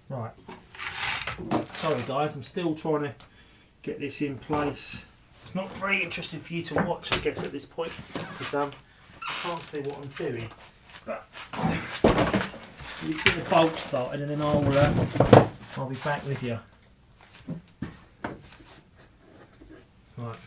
right. Sorry guys, I'm still trying to get this in place. It's not very interesting for you to watch, I guess, at this point, because I can't see what I'm doing. But you get the bolt started, and then I'll be back with you. Right.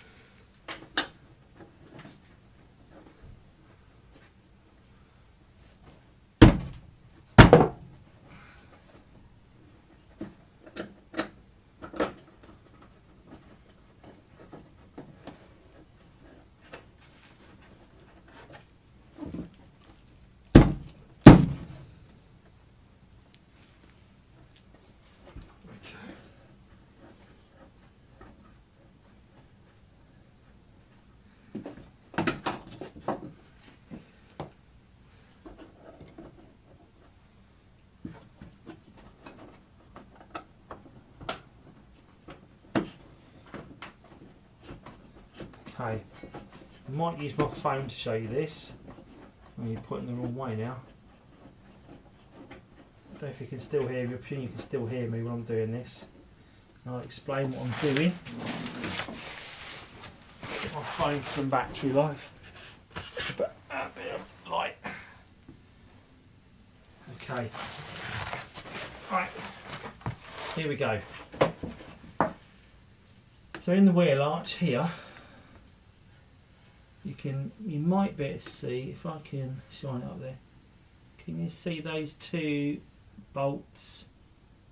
Okay, I might use my phone to show you this. Oh, you're pointing the wrong way now. I don't know if you can still hear me. I presume you can still hear me when I'm doing this. I'll explain what I'm doing. Get my phone for some battery life. But a bit of light. Okay. Right. Here we go. So in the wheel arch here, you might be able to see, if I can shine it up there, can you see those two bolts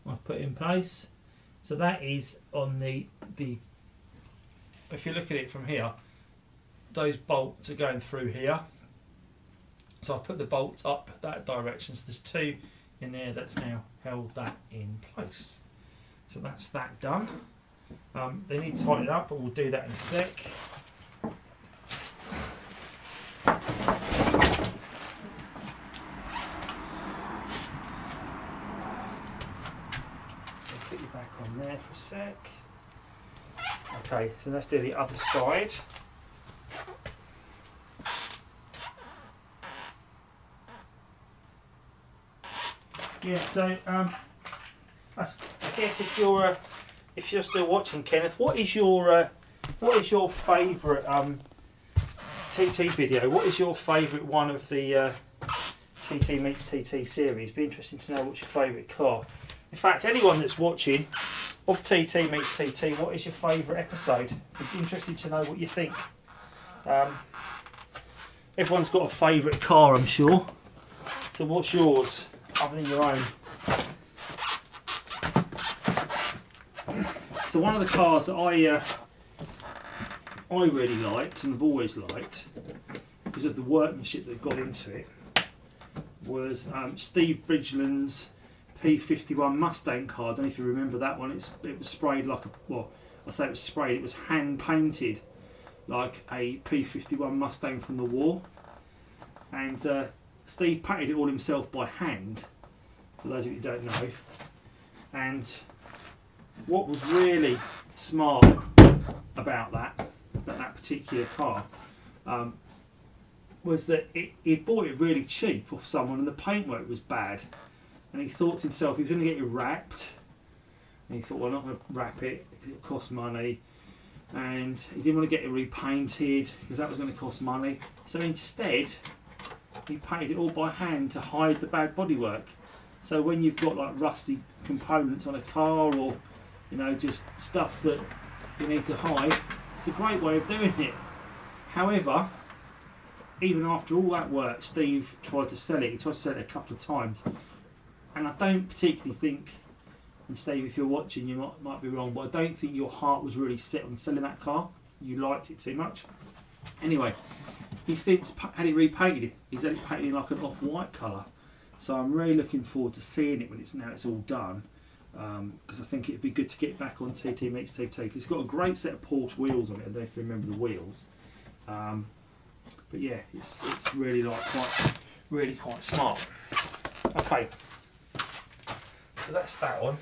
I've put in place? So that is on the if you look at it from here, those bolts are going through here. So I've put the bolts up that direction, so there's two in there that's now held that in place. So that's that done. They need to tighten it up, but we'll do that in a sec. Put you back on there for a sec. Okay, so let's do the other side. Yeah, so I guess if you're still watching, Kenneth, what is your favourite TT video? What is your favourite one of the TT meets TT series? Be interesting to know what's your favourite car. In fact, anyone that's watching of TT meets TT, what is your favourite episode? I'd be interested to know what you think. Everyone's got a favourite car, I'm sure. So what's yours, other than your own? So one of the cars that I really liked, and have always liked, because of the workmanship that got into it, was Steve Bridgeland's P51 Mustang car. I don't know if you remember that one. It was sprayed like I say it was sprayed, it was hand painted like a P51 Mustang from the war. And Steve painted it all himself by hand, for those of you who don't know. And what was really smart about that particular car was that he bought it really cheap off someone, and the paintwork was bad. and he thought to himself he was going to get it wrapped, and he thought, well, I'm not going to wrap it because it costs money, and he didn't want to get it repainted because that was going to cost money. So instead he painted it all by hand to hide the bad bodywork. So when you've got like rusty components on a car, or you know, just stuff that you need to hide, it's a great way of doing it. However, even after all that work, Steve tried to sell it. He tried to sell it a couple of times, and I don't particularly think, and Steve, if you're watching, you might be wrong, but I don't think your heart was really set on selling that car. You liked it too much. Anyway, he's since had it repainted. He's had it painted in like an off-white colour. So I'm really looking forward to seeing it when it's all done, because I think it'd be good to get back on TT Meets TT. It's got a great set of Porsche wheels on it. I don't know if you remember the wheels, but yeah, it's really like quite smart. Okay, so that's that one.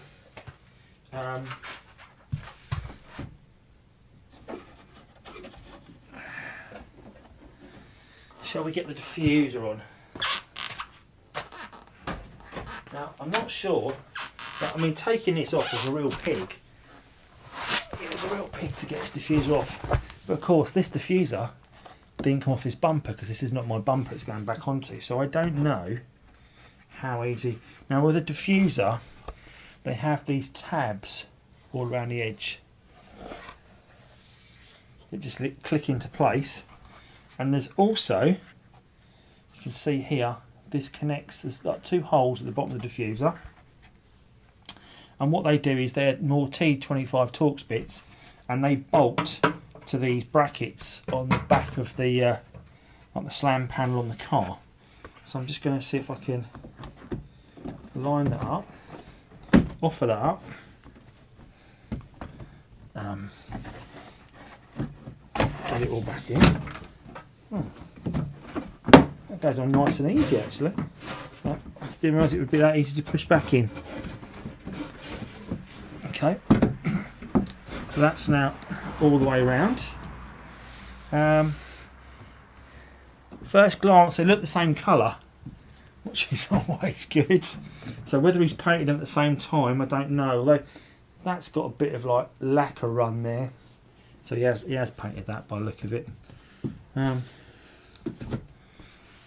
Shall we get the diffuser on? Now, I'm not sure, but I mean, taking this off was a real pig. It was a real pig to get this diffuser off. But of course, this diffuser didn't come off this bumper because this is not my bumper it's going back onto. So I don't know how easy. Now, with a diffuser, they have these tabs all around the edge that just click into place. And there's also, you can see here, this connects, there's like two holes at the bottom of the diffuser, and what they do is they're more T25 Torx bits, and they bolt to these brackets on the back of the like the slam panel on the car. So I'm just going to see if I can line that up, offer that up, get it all back in. That goes on nice and easy actually. I didn't realise it would be that easy to push back in. Okay, so that's now all the way around. First glance they look the same colour, which is always good. So whether he's painted them at the same time, I don't know. Although that's got a bit of like lacquer run there, so he has painted that by the look of it.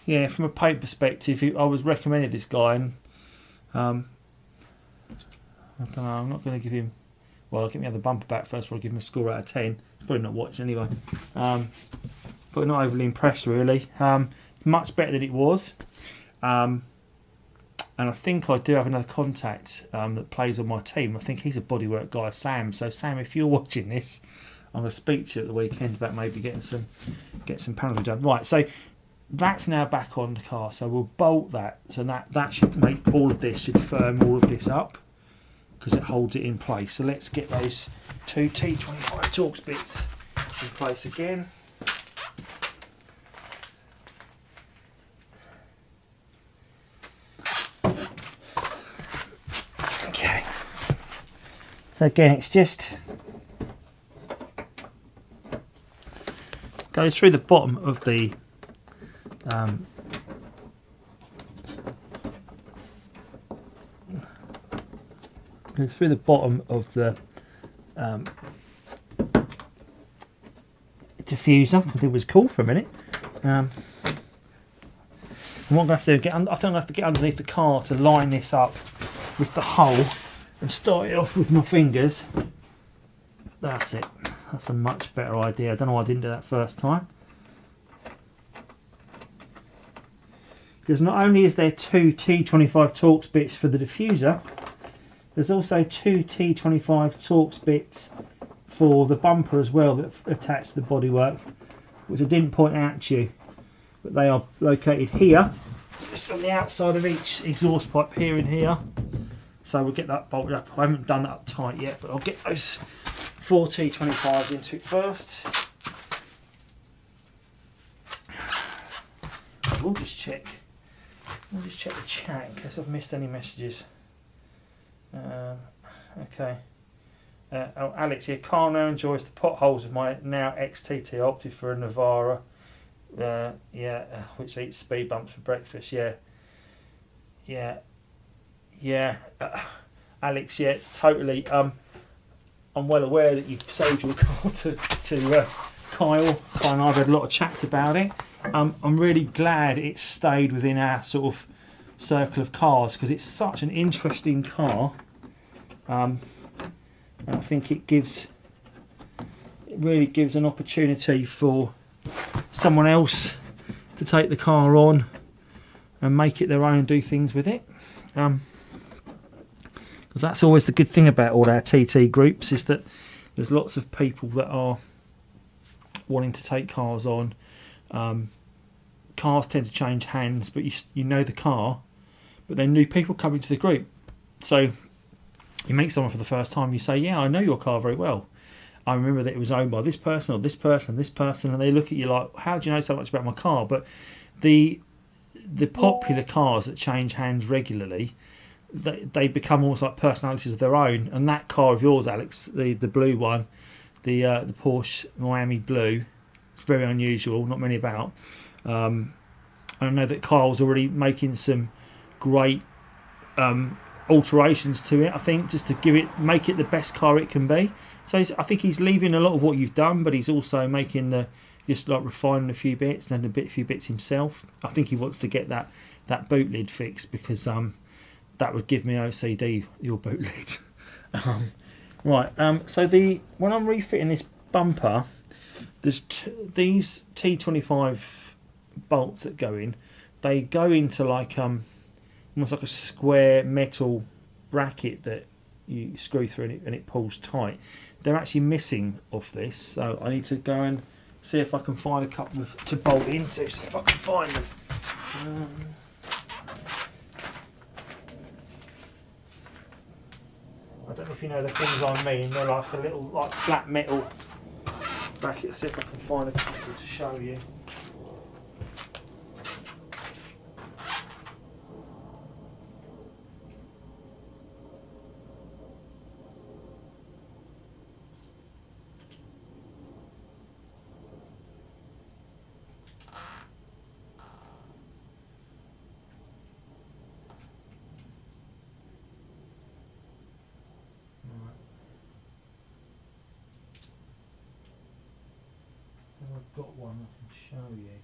Yeah, from a paint perspective, I was recommended this guy, and I don't know, I'm not going to give him, well, I'll get me the bumper back first before I give him a score out of 10. He's probably not watching anyway. But not overly impressed really. Much better than it was. And I think I do have another contact that plays on my team. I think he's a bodywork guy, Sam. So Sam, if you're watching this, I'm going to speak to you at the weekend about maybe getting some panelling done. Right, so that's now back on the car. So we'll bolt that. So that should make all of this, should firm all of this up, because it holds it in place. So let's get those two T25 Torx bits in place again. Okay. So again, it's just go through the bottom of the go through the bottom of the diffuser. I think it was cool for a minute. And what I'm going to have to do, I think I'm going to have to get underneath the car to line this up with the hole and start it off with my fingers. That's it. That's a much better idea. I don't know why I didn't do that first time. Because not only is there two T25 Torx bits for the diffuser, there's also two T25 Torx bits for the bumper as well that attach to the bodywork, which I didn't point out to you, but they are located here, just on the outside of each exhaust pipe here and here. So we'll get that bolted up. I haven't done that up tight yet, but I'll get those four T25s into it first. We'll just check the chat in case I've missed any messages. Okay. Oh, Alex here. Carl now enjoys the potholes of my now XTT. I opted for a Navara, which eats speed bumps for breakfast. Yeah. Yeah, Alex, yeah, totally. I'm well aware that you've sold your car to Kyle. Kyle and I've had a lot of chats about it. I'm really glad it's stayed within our sort of circle of cars because it's such an interesting car. And I think it really gives an opportunity for someone else to take the car on and make it their own and do things with it. Because that's always the good thing about all our TT groups is that there's lots of people that are wanting to take cars on. Cars tend to change hands, but you know the car, but then new people come into the group. So you meet someone for the first time, you say, yeah, I know your car very well. I remember that it was owned by this person or this person and this person, and they look at you like, how do you know so much about my car? But the popular cars that change hands regularly, they become almost like personalities of their own. And that car of yours, Alex, the blue one, the Porsche Miami Blue, it's very unusual, not many about. I know that Kyle's already making some great alterations to it, I think, just to make it the best car it can be. So I think he's leaving a lot of what you've done, but he's also making just like refining a few bits and a few bits himself. I think he wants to get that boot lid fixed because that would give me OCD, your boot lid. Right, so when I'm refitting this bumper, there's these T25 bolts that go in. They go into like almost like a square metal bracket that you screw through and it pulls tight. They're actually missing off this, so I need to go and see if I can find a couple to bolt into, see if I can find them. I don't know if you know the things I mean. They're like a little flat metal bracket. See if I can find a couple to show you. I've got one I can show you.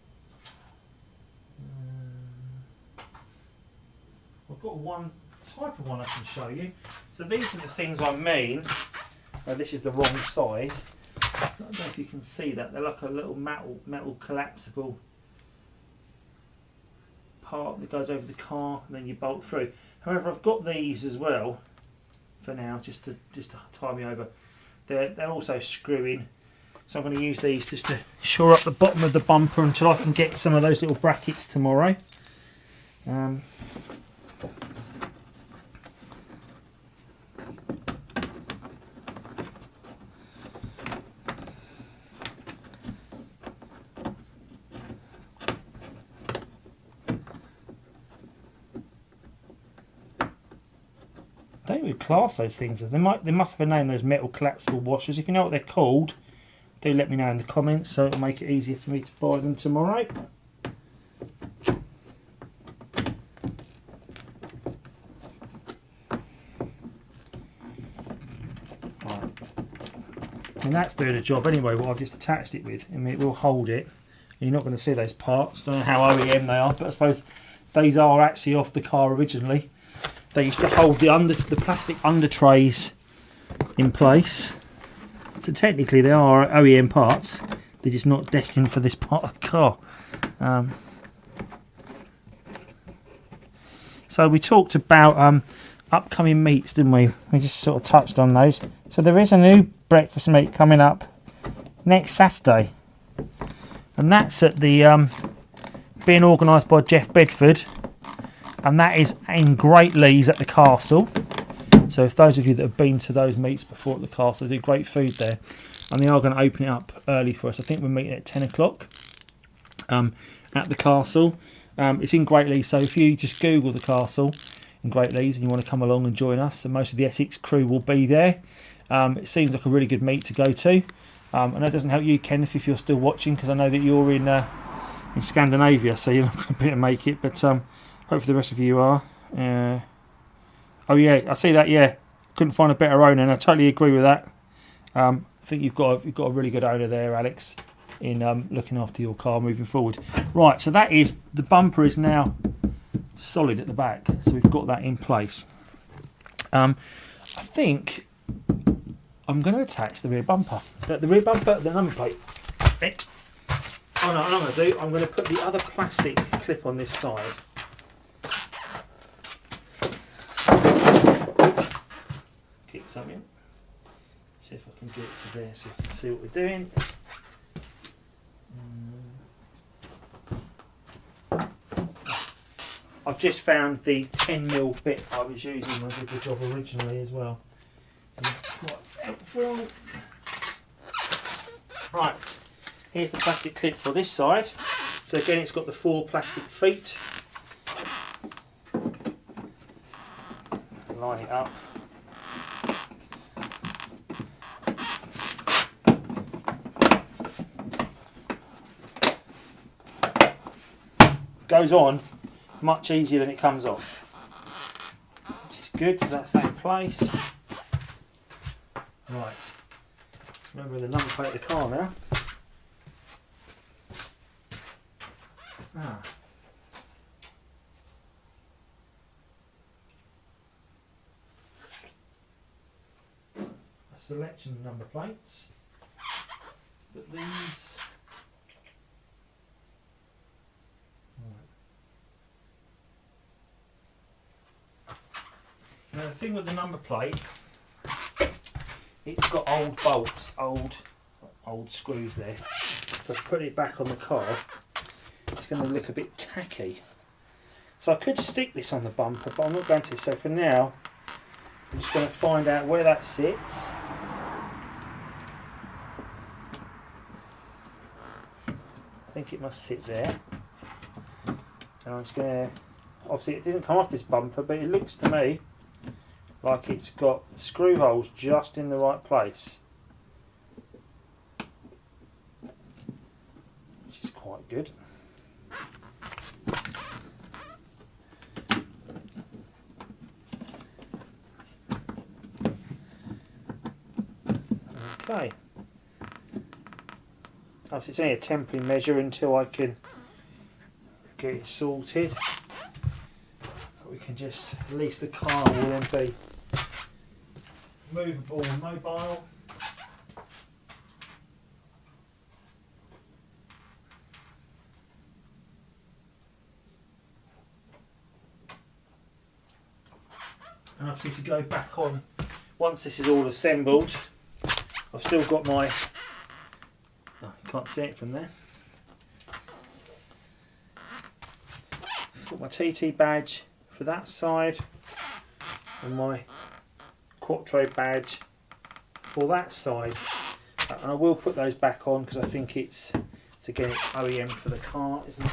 I've got one type of one I can show you. So these are the things I mean. This is the wrong size. I don't know if you can see that. They're like a little metal collapsible part that goes over the car and then you bolt through. However, I've got these as well for now, just to tie me over. They're also screwing. So I'm going to use these just to shore up the bottom of the bumper until I can get some of those little brackets tomorrow. I don't really class those things. They must have a name, those metal collapsible washers. If you know what they're called, do let me know in the comments so it'll make it easier for me to buy them tomorrow. Right. And that's doing the job anyway, what I've just attached it with. I mean, it will hold it. You're not going to see those parts. Don't know how OEM they are, but I suppose these are actually off the car originally. They used to hold the plastic under trays in place. So technically they are OEM parts, they're just not destined for this part of the car. So we talked about upcoming meets, didn't we? We just sort of touched on those. So there is a new breakfast meet coming up next Saturday. And that's at the being organised by Jeff Bedford. And that is in Great Leys at the castle. So if those of you that have been to those meets before at the castle, they do great food there. And they are going to open it up early for us. I think we're meeting at 10 o'clock at the castle. It's in Great Leys, so if you just Google the castle in Great Leys and you want to come along and join us, then most of the Essex crew will be there. It seems like a really good meet to go to. And that doesn't help you, Kenneth, if you're still watching, because I know that you're in Scandinavia, so you're not going to be able to make it. But hopefully the rest of you are. Oh yeah, I see that. Yeah, couldn't find a better owner, and I totally agree with that. I think you've got a really good owner there, Alex, in looking after your car moving forward. Right, so that is the bumper is now solid at the back, so we've got that in place. I think I'm going to attach the rear bumper, the number plate next. Oh no, what I'm going to do, I'm going to put the other plastic clip on this side. Kick something. See if I can get it to there so you can see what we're doing. I've just found the 10mm bit I was using when I did the job originally as well. So that's quite helpful. Right, here's the plastic clip for this side. So again, it's got the 4 plastic feet. Line it up. Goes on much easier than it comes off, which is good. So that's that in place. Right, remember the number plate of the car now. A selection of number plates, but these. Now the thing with the number plate, it's got old bolts, old screws there. So if I put it back on the car, it's going to look a bit tacky. So I could stick this on the bumper, but I'm not going to. So for now, I'm just going to find out where that sits. I think it must sit there. And I'm just going to, obviously it didn't come off this bumper, but it looks to me like it's got screw holes just in the right place, which is quite good. Okay, it's only a temporary measure until I can get it sorted. But we can just, at least the car will then be movable and mobile. And obviously to go back on, once this is all assembled, I've still got my, oh, you can't see it from there, I've got my TT badge for that side and my Quattro badge for that side, and I will put those back on because I think it's again it's OEM for the car, isn't it?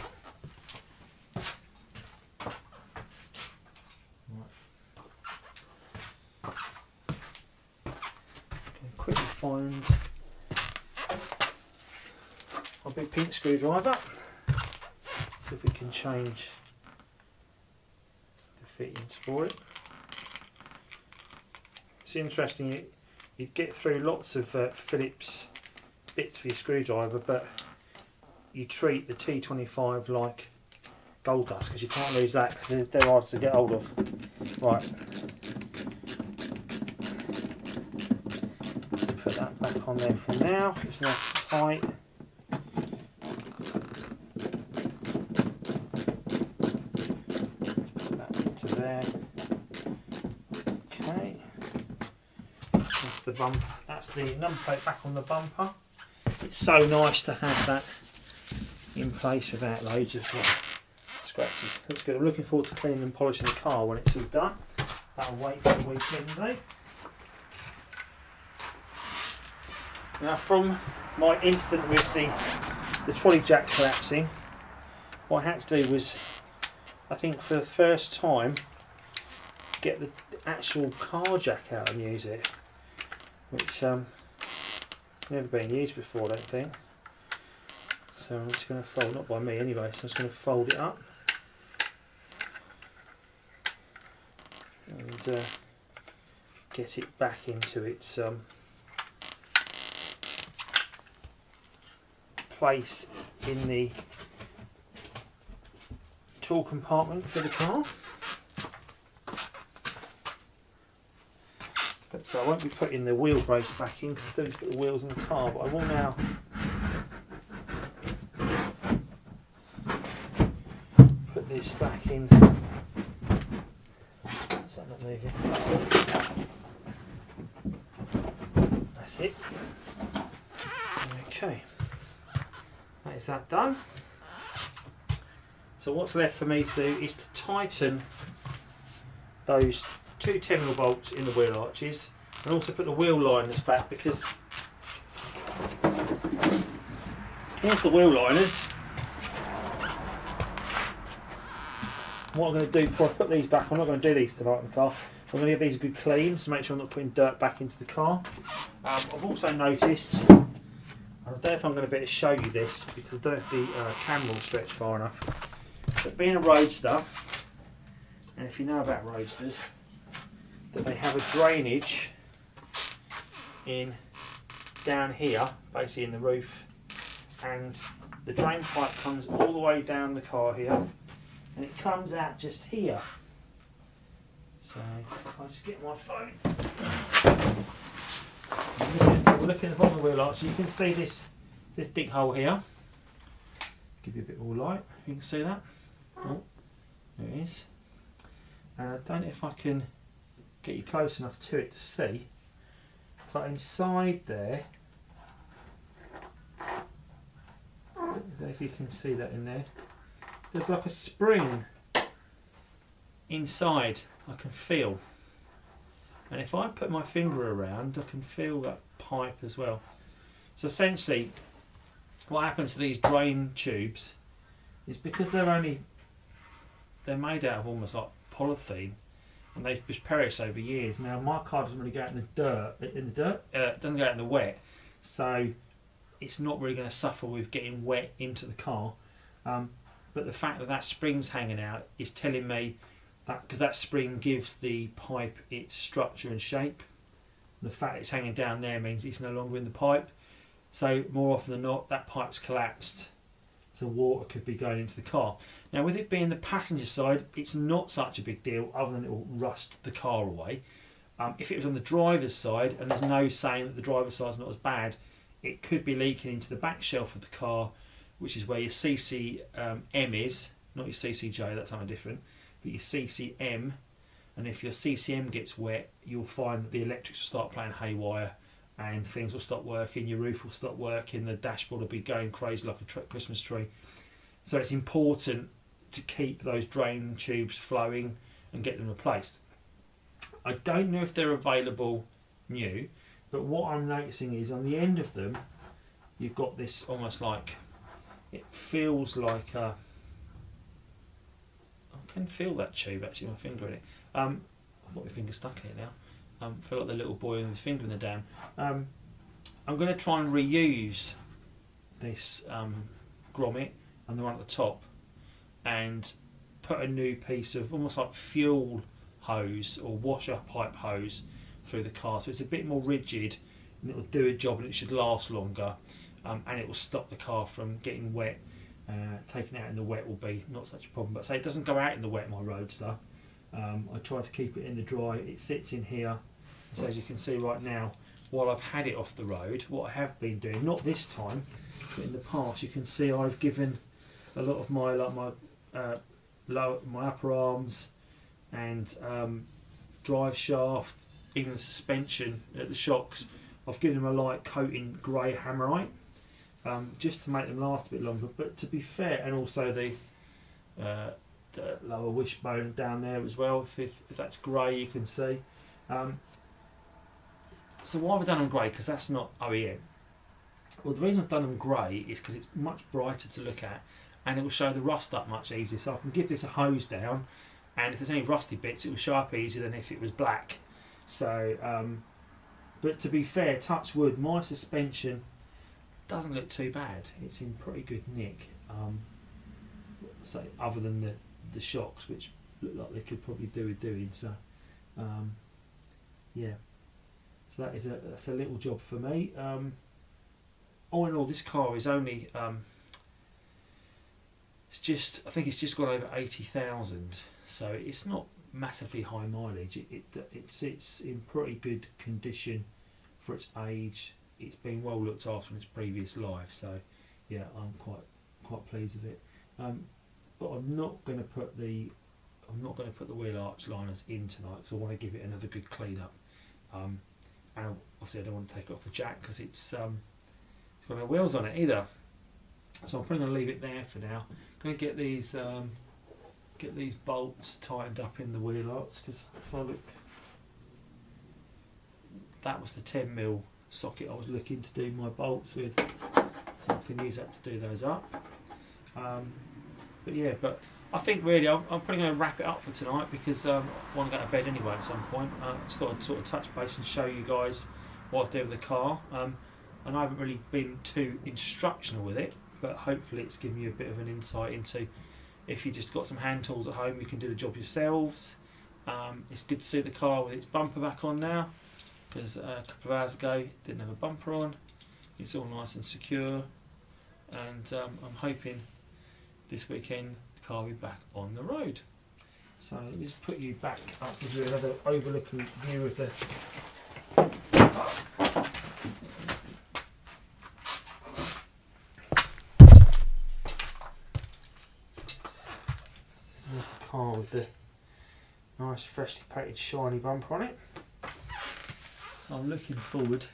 Quickly find a big pink screwdriver, see if we can change the fittings for it. It's interesting, you'd get through lots of Phillips bits for your screwdriver, but you treat the T25 like gold dust because you can't lose that because they're hard to get hold of. Right, put that back on there for now, it's nice and tight. Put that into there. Okay. That's the bumper. That's the number plate back on the bumper. It's so nice to have that in place without loads of scratches. Looks good. I'm looking forward to cleaning and polishing the car when it's all done. That'll wait for the weekend though. Now, from my incident with the trolley jack collapsing, what I had to do was, I think for the first time, get the actual car jack out and use it, which never been used before, I don't think. So I'm just going to fold, not by me anyway, so I'm just going to fold it up. And and get it back into its place in the tool compartment for the car. But so I won't be putting the wheel brace back in because I still need to put the wheels in the car, but I will now put this back in. Is that not moving? That's it. Okay, that is that done. So what's left for me to do is to tighten those two 10mm bolts in the wheel arches and also put the wheel liners back, because here's the wheel liners. What I'm going to do before I put these back, I'm not going to do these tonight in the car. I'm going to give these a good clean to make sure I'm not putting dirt back into the car. I've also noticed, I don't know if I'm going to be able to show you this because I don't know if the camera will stretch far enough, but being a roadster, and if you know about roadsters, that they have a drainage in down here, basically in the roof, and the drain pipe comes all the way down the car here, and it comes out just here. So I'll just get my phone. So we're looking at the bottom of the wheel arch, so you can see this big hole here. Give you a bit more light. You can see that. Oh, there it is. And I don't know if I can get you close enough to it to see, but inside there, I don't know if you can see that in there, there's like a spring inside I can feel, and if I put my finger around I can feel that pipe as well. So essentially what happens to these drain tubes is, because they're made out of almost like polythene, and they've just perished over years. Now my car doesn't really go out in the dirt. It doesn't go out in the wet, so it's not really going to suffer with getting wet into the car. But the fact that that spring's hanging out is telling me that, because that spring gives the pipe its structure and shape. The fact it's hanging down there means it's no longer in the pipe. So more often than not, that pipe's collapsed, so water could be going into the car. Now with it being the passenger side, it's not such a big deal, other than it will rust the car away. If it was on the driver's side, and there's no saying that the driver's side is not as bad, it could be leaking into the back shelf of the car, which is where your CCM is, not your CCJ, that's something different, but your CCM. And if your CCM gets wet, you'll find that the electrics will start playing haywire and things will stop working, your roof will stop working, the dashboard will be going crazy like a Christmas tree. So it's important to keep those drain tubes flowing and get them replaced. I don't know if they're available new, but what I'm noticing is on the end of them you've got this almost like, it feels like a, I can feel that tube actually, my finger in it. I've got my finger stuck in it now. I feel like the little boy with his finger in the dam. I'm going to try and reuse this grommet and the one at the top, and put a new piece of almost like fuel hose or washer pipe hose through the car, so it's a bit more rigid and it will do a job and it should last longer, and it will stop the car from getting wet. Taking it out in the wet will be not such a problem, but say it doesn't go out in the wet, my Roadster. I try to keep it in the dry. It sits in here, so as you can see right now, while I've had it off the road, what I have been doing, not this time but in the past, you can see I've given a lot of my my upper arms and drive shaft, even the suspension at the shocks, I've given them a light coating grey hammerite, just to make them last a bit longer. But to be fair, and also the lower wishbone down there as well, if that's grey, you can see. So why have I done them grey? Because that's not OEM. Well, the reason I've done them grey is because it's much brighter to look at, and it will show the rust up much easier. So I can give this a hose down, and if there's any rusty bits, it will show up easier than if it was black. So, but to be fair, touch wood, my suspension doesn't look too bad. It's in pretty good nick. So other than the shocks, which look like they could probably do with doing. So Yeah, so that's a little job for me. All in all, this car is only I think it's just gone over 80,000, so it's not massively high mileage. It sits in pretty good condition for its age. It's been well looked after in its previous life, so yeah, I'm quite pleased with it. But I'm not going to put the wheel arch liners in tonight because I want to give it another good clean up. And obviously I don't want to take it off the jack because it's got no wheels on it either. So I'm probably going to leave it there for now. I'm going to get these bolts tightened up in the wheel arch, because if I look, that was the 10mm socket I was looking to do my bolts with, so I can use that to do those up. But I think really I'm probably going to wrap it up for tonight, because I want to go to bed anyway at some point. I just thought I'd sort of touch base and show you guys what I was doing with the car. And I haven't really been too instructional with it, but hopefully it's given you a bit of an insight into, if you just got some hand tools at home, you can do the job yourselves. It's good to see the car with its bumper back on now, because a couple of hours ago it didn't have a bumper on. It's all nice and secure, and I'm hoping this weekend the car will be back on the road. So let me just put you back up, give you another overlooking view of the car with the nice freshly painted shiny bumper on it. I'm looking forward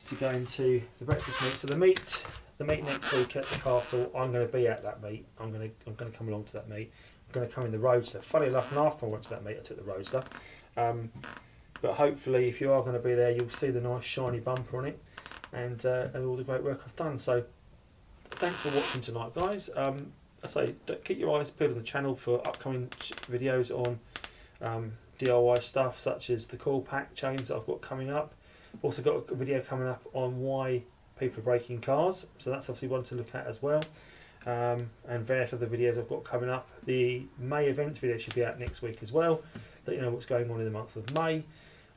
to going to the breakfast meet. So the meet next week at the castle, I'm going to be at that meet. I'm going to come along to that meet. I'm going to come in the roadster. Funny enough, last time I went to that meet, I took the roadster. But hopefully, if you are going to be there, you'll see the nice shiny bumper on it, and all the great work I've done. So thanks for watching tonight, guys. I say keep your eyes peeled on the channel for upcoming videos on DIY stuff, such as the coil pack chains that I've got coming up. Also got a video coming up on why people are breaking cars, so that's obviously one to look at as well. And various other videos I've got coming up. The May event video should be out next week as well, let you know what's going on in the month of May.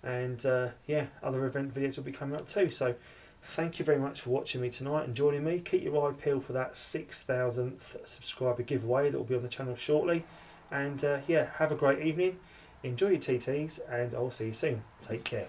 And other event videos will be coming up too. So thank you very much for watching me tonight and joining me. Keep your eye peeled for that 6,000th subscriber giveaway that will be on the channel shortly. And have a great evening. Enjoy your TTs, and I'll see you soon. Take care.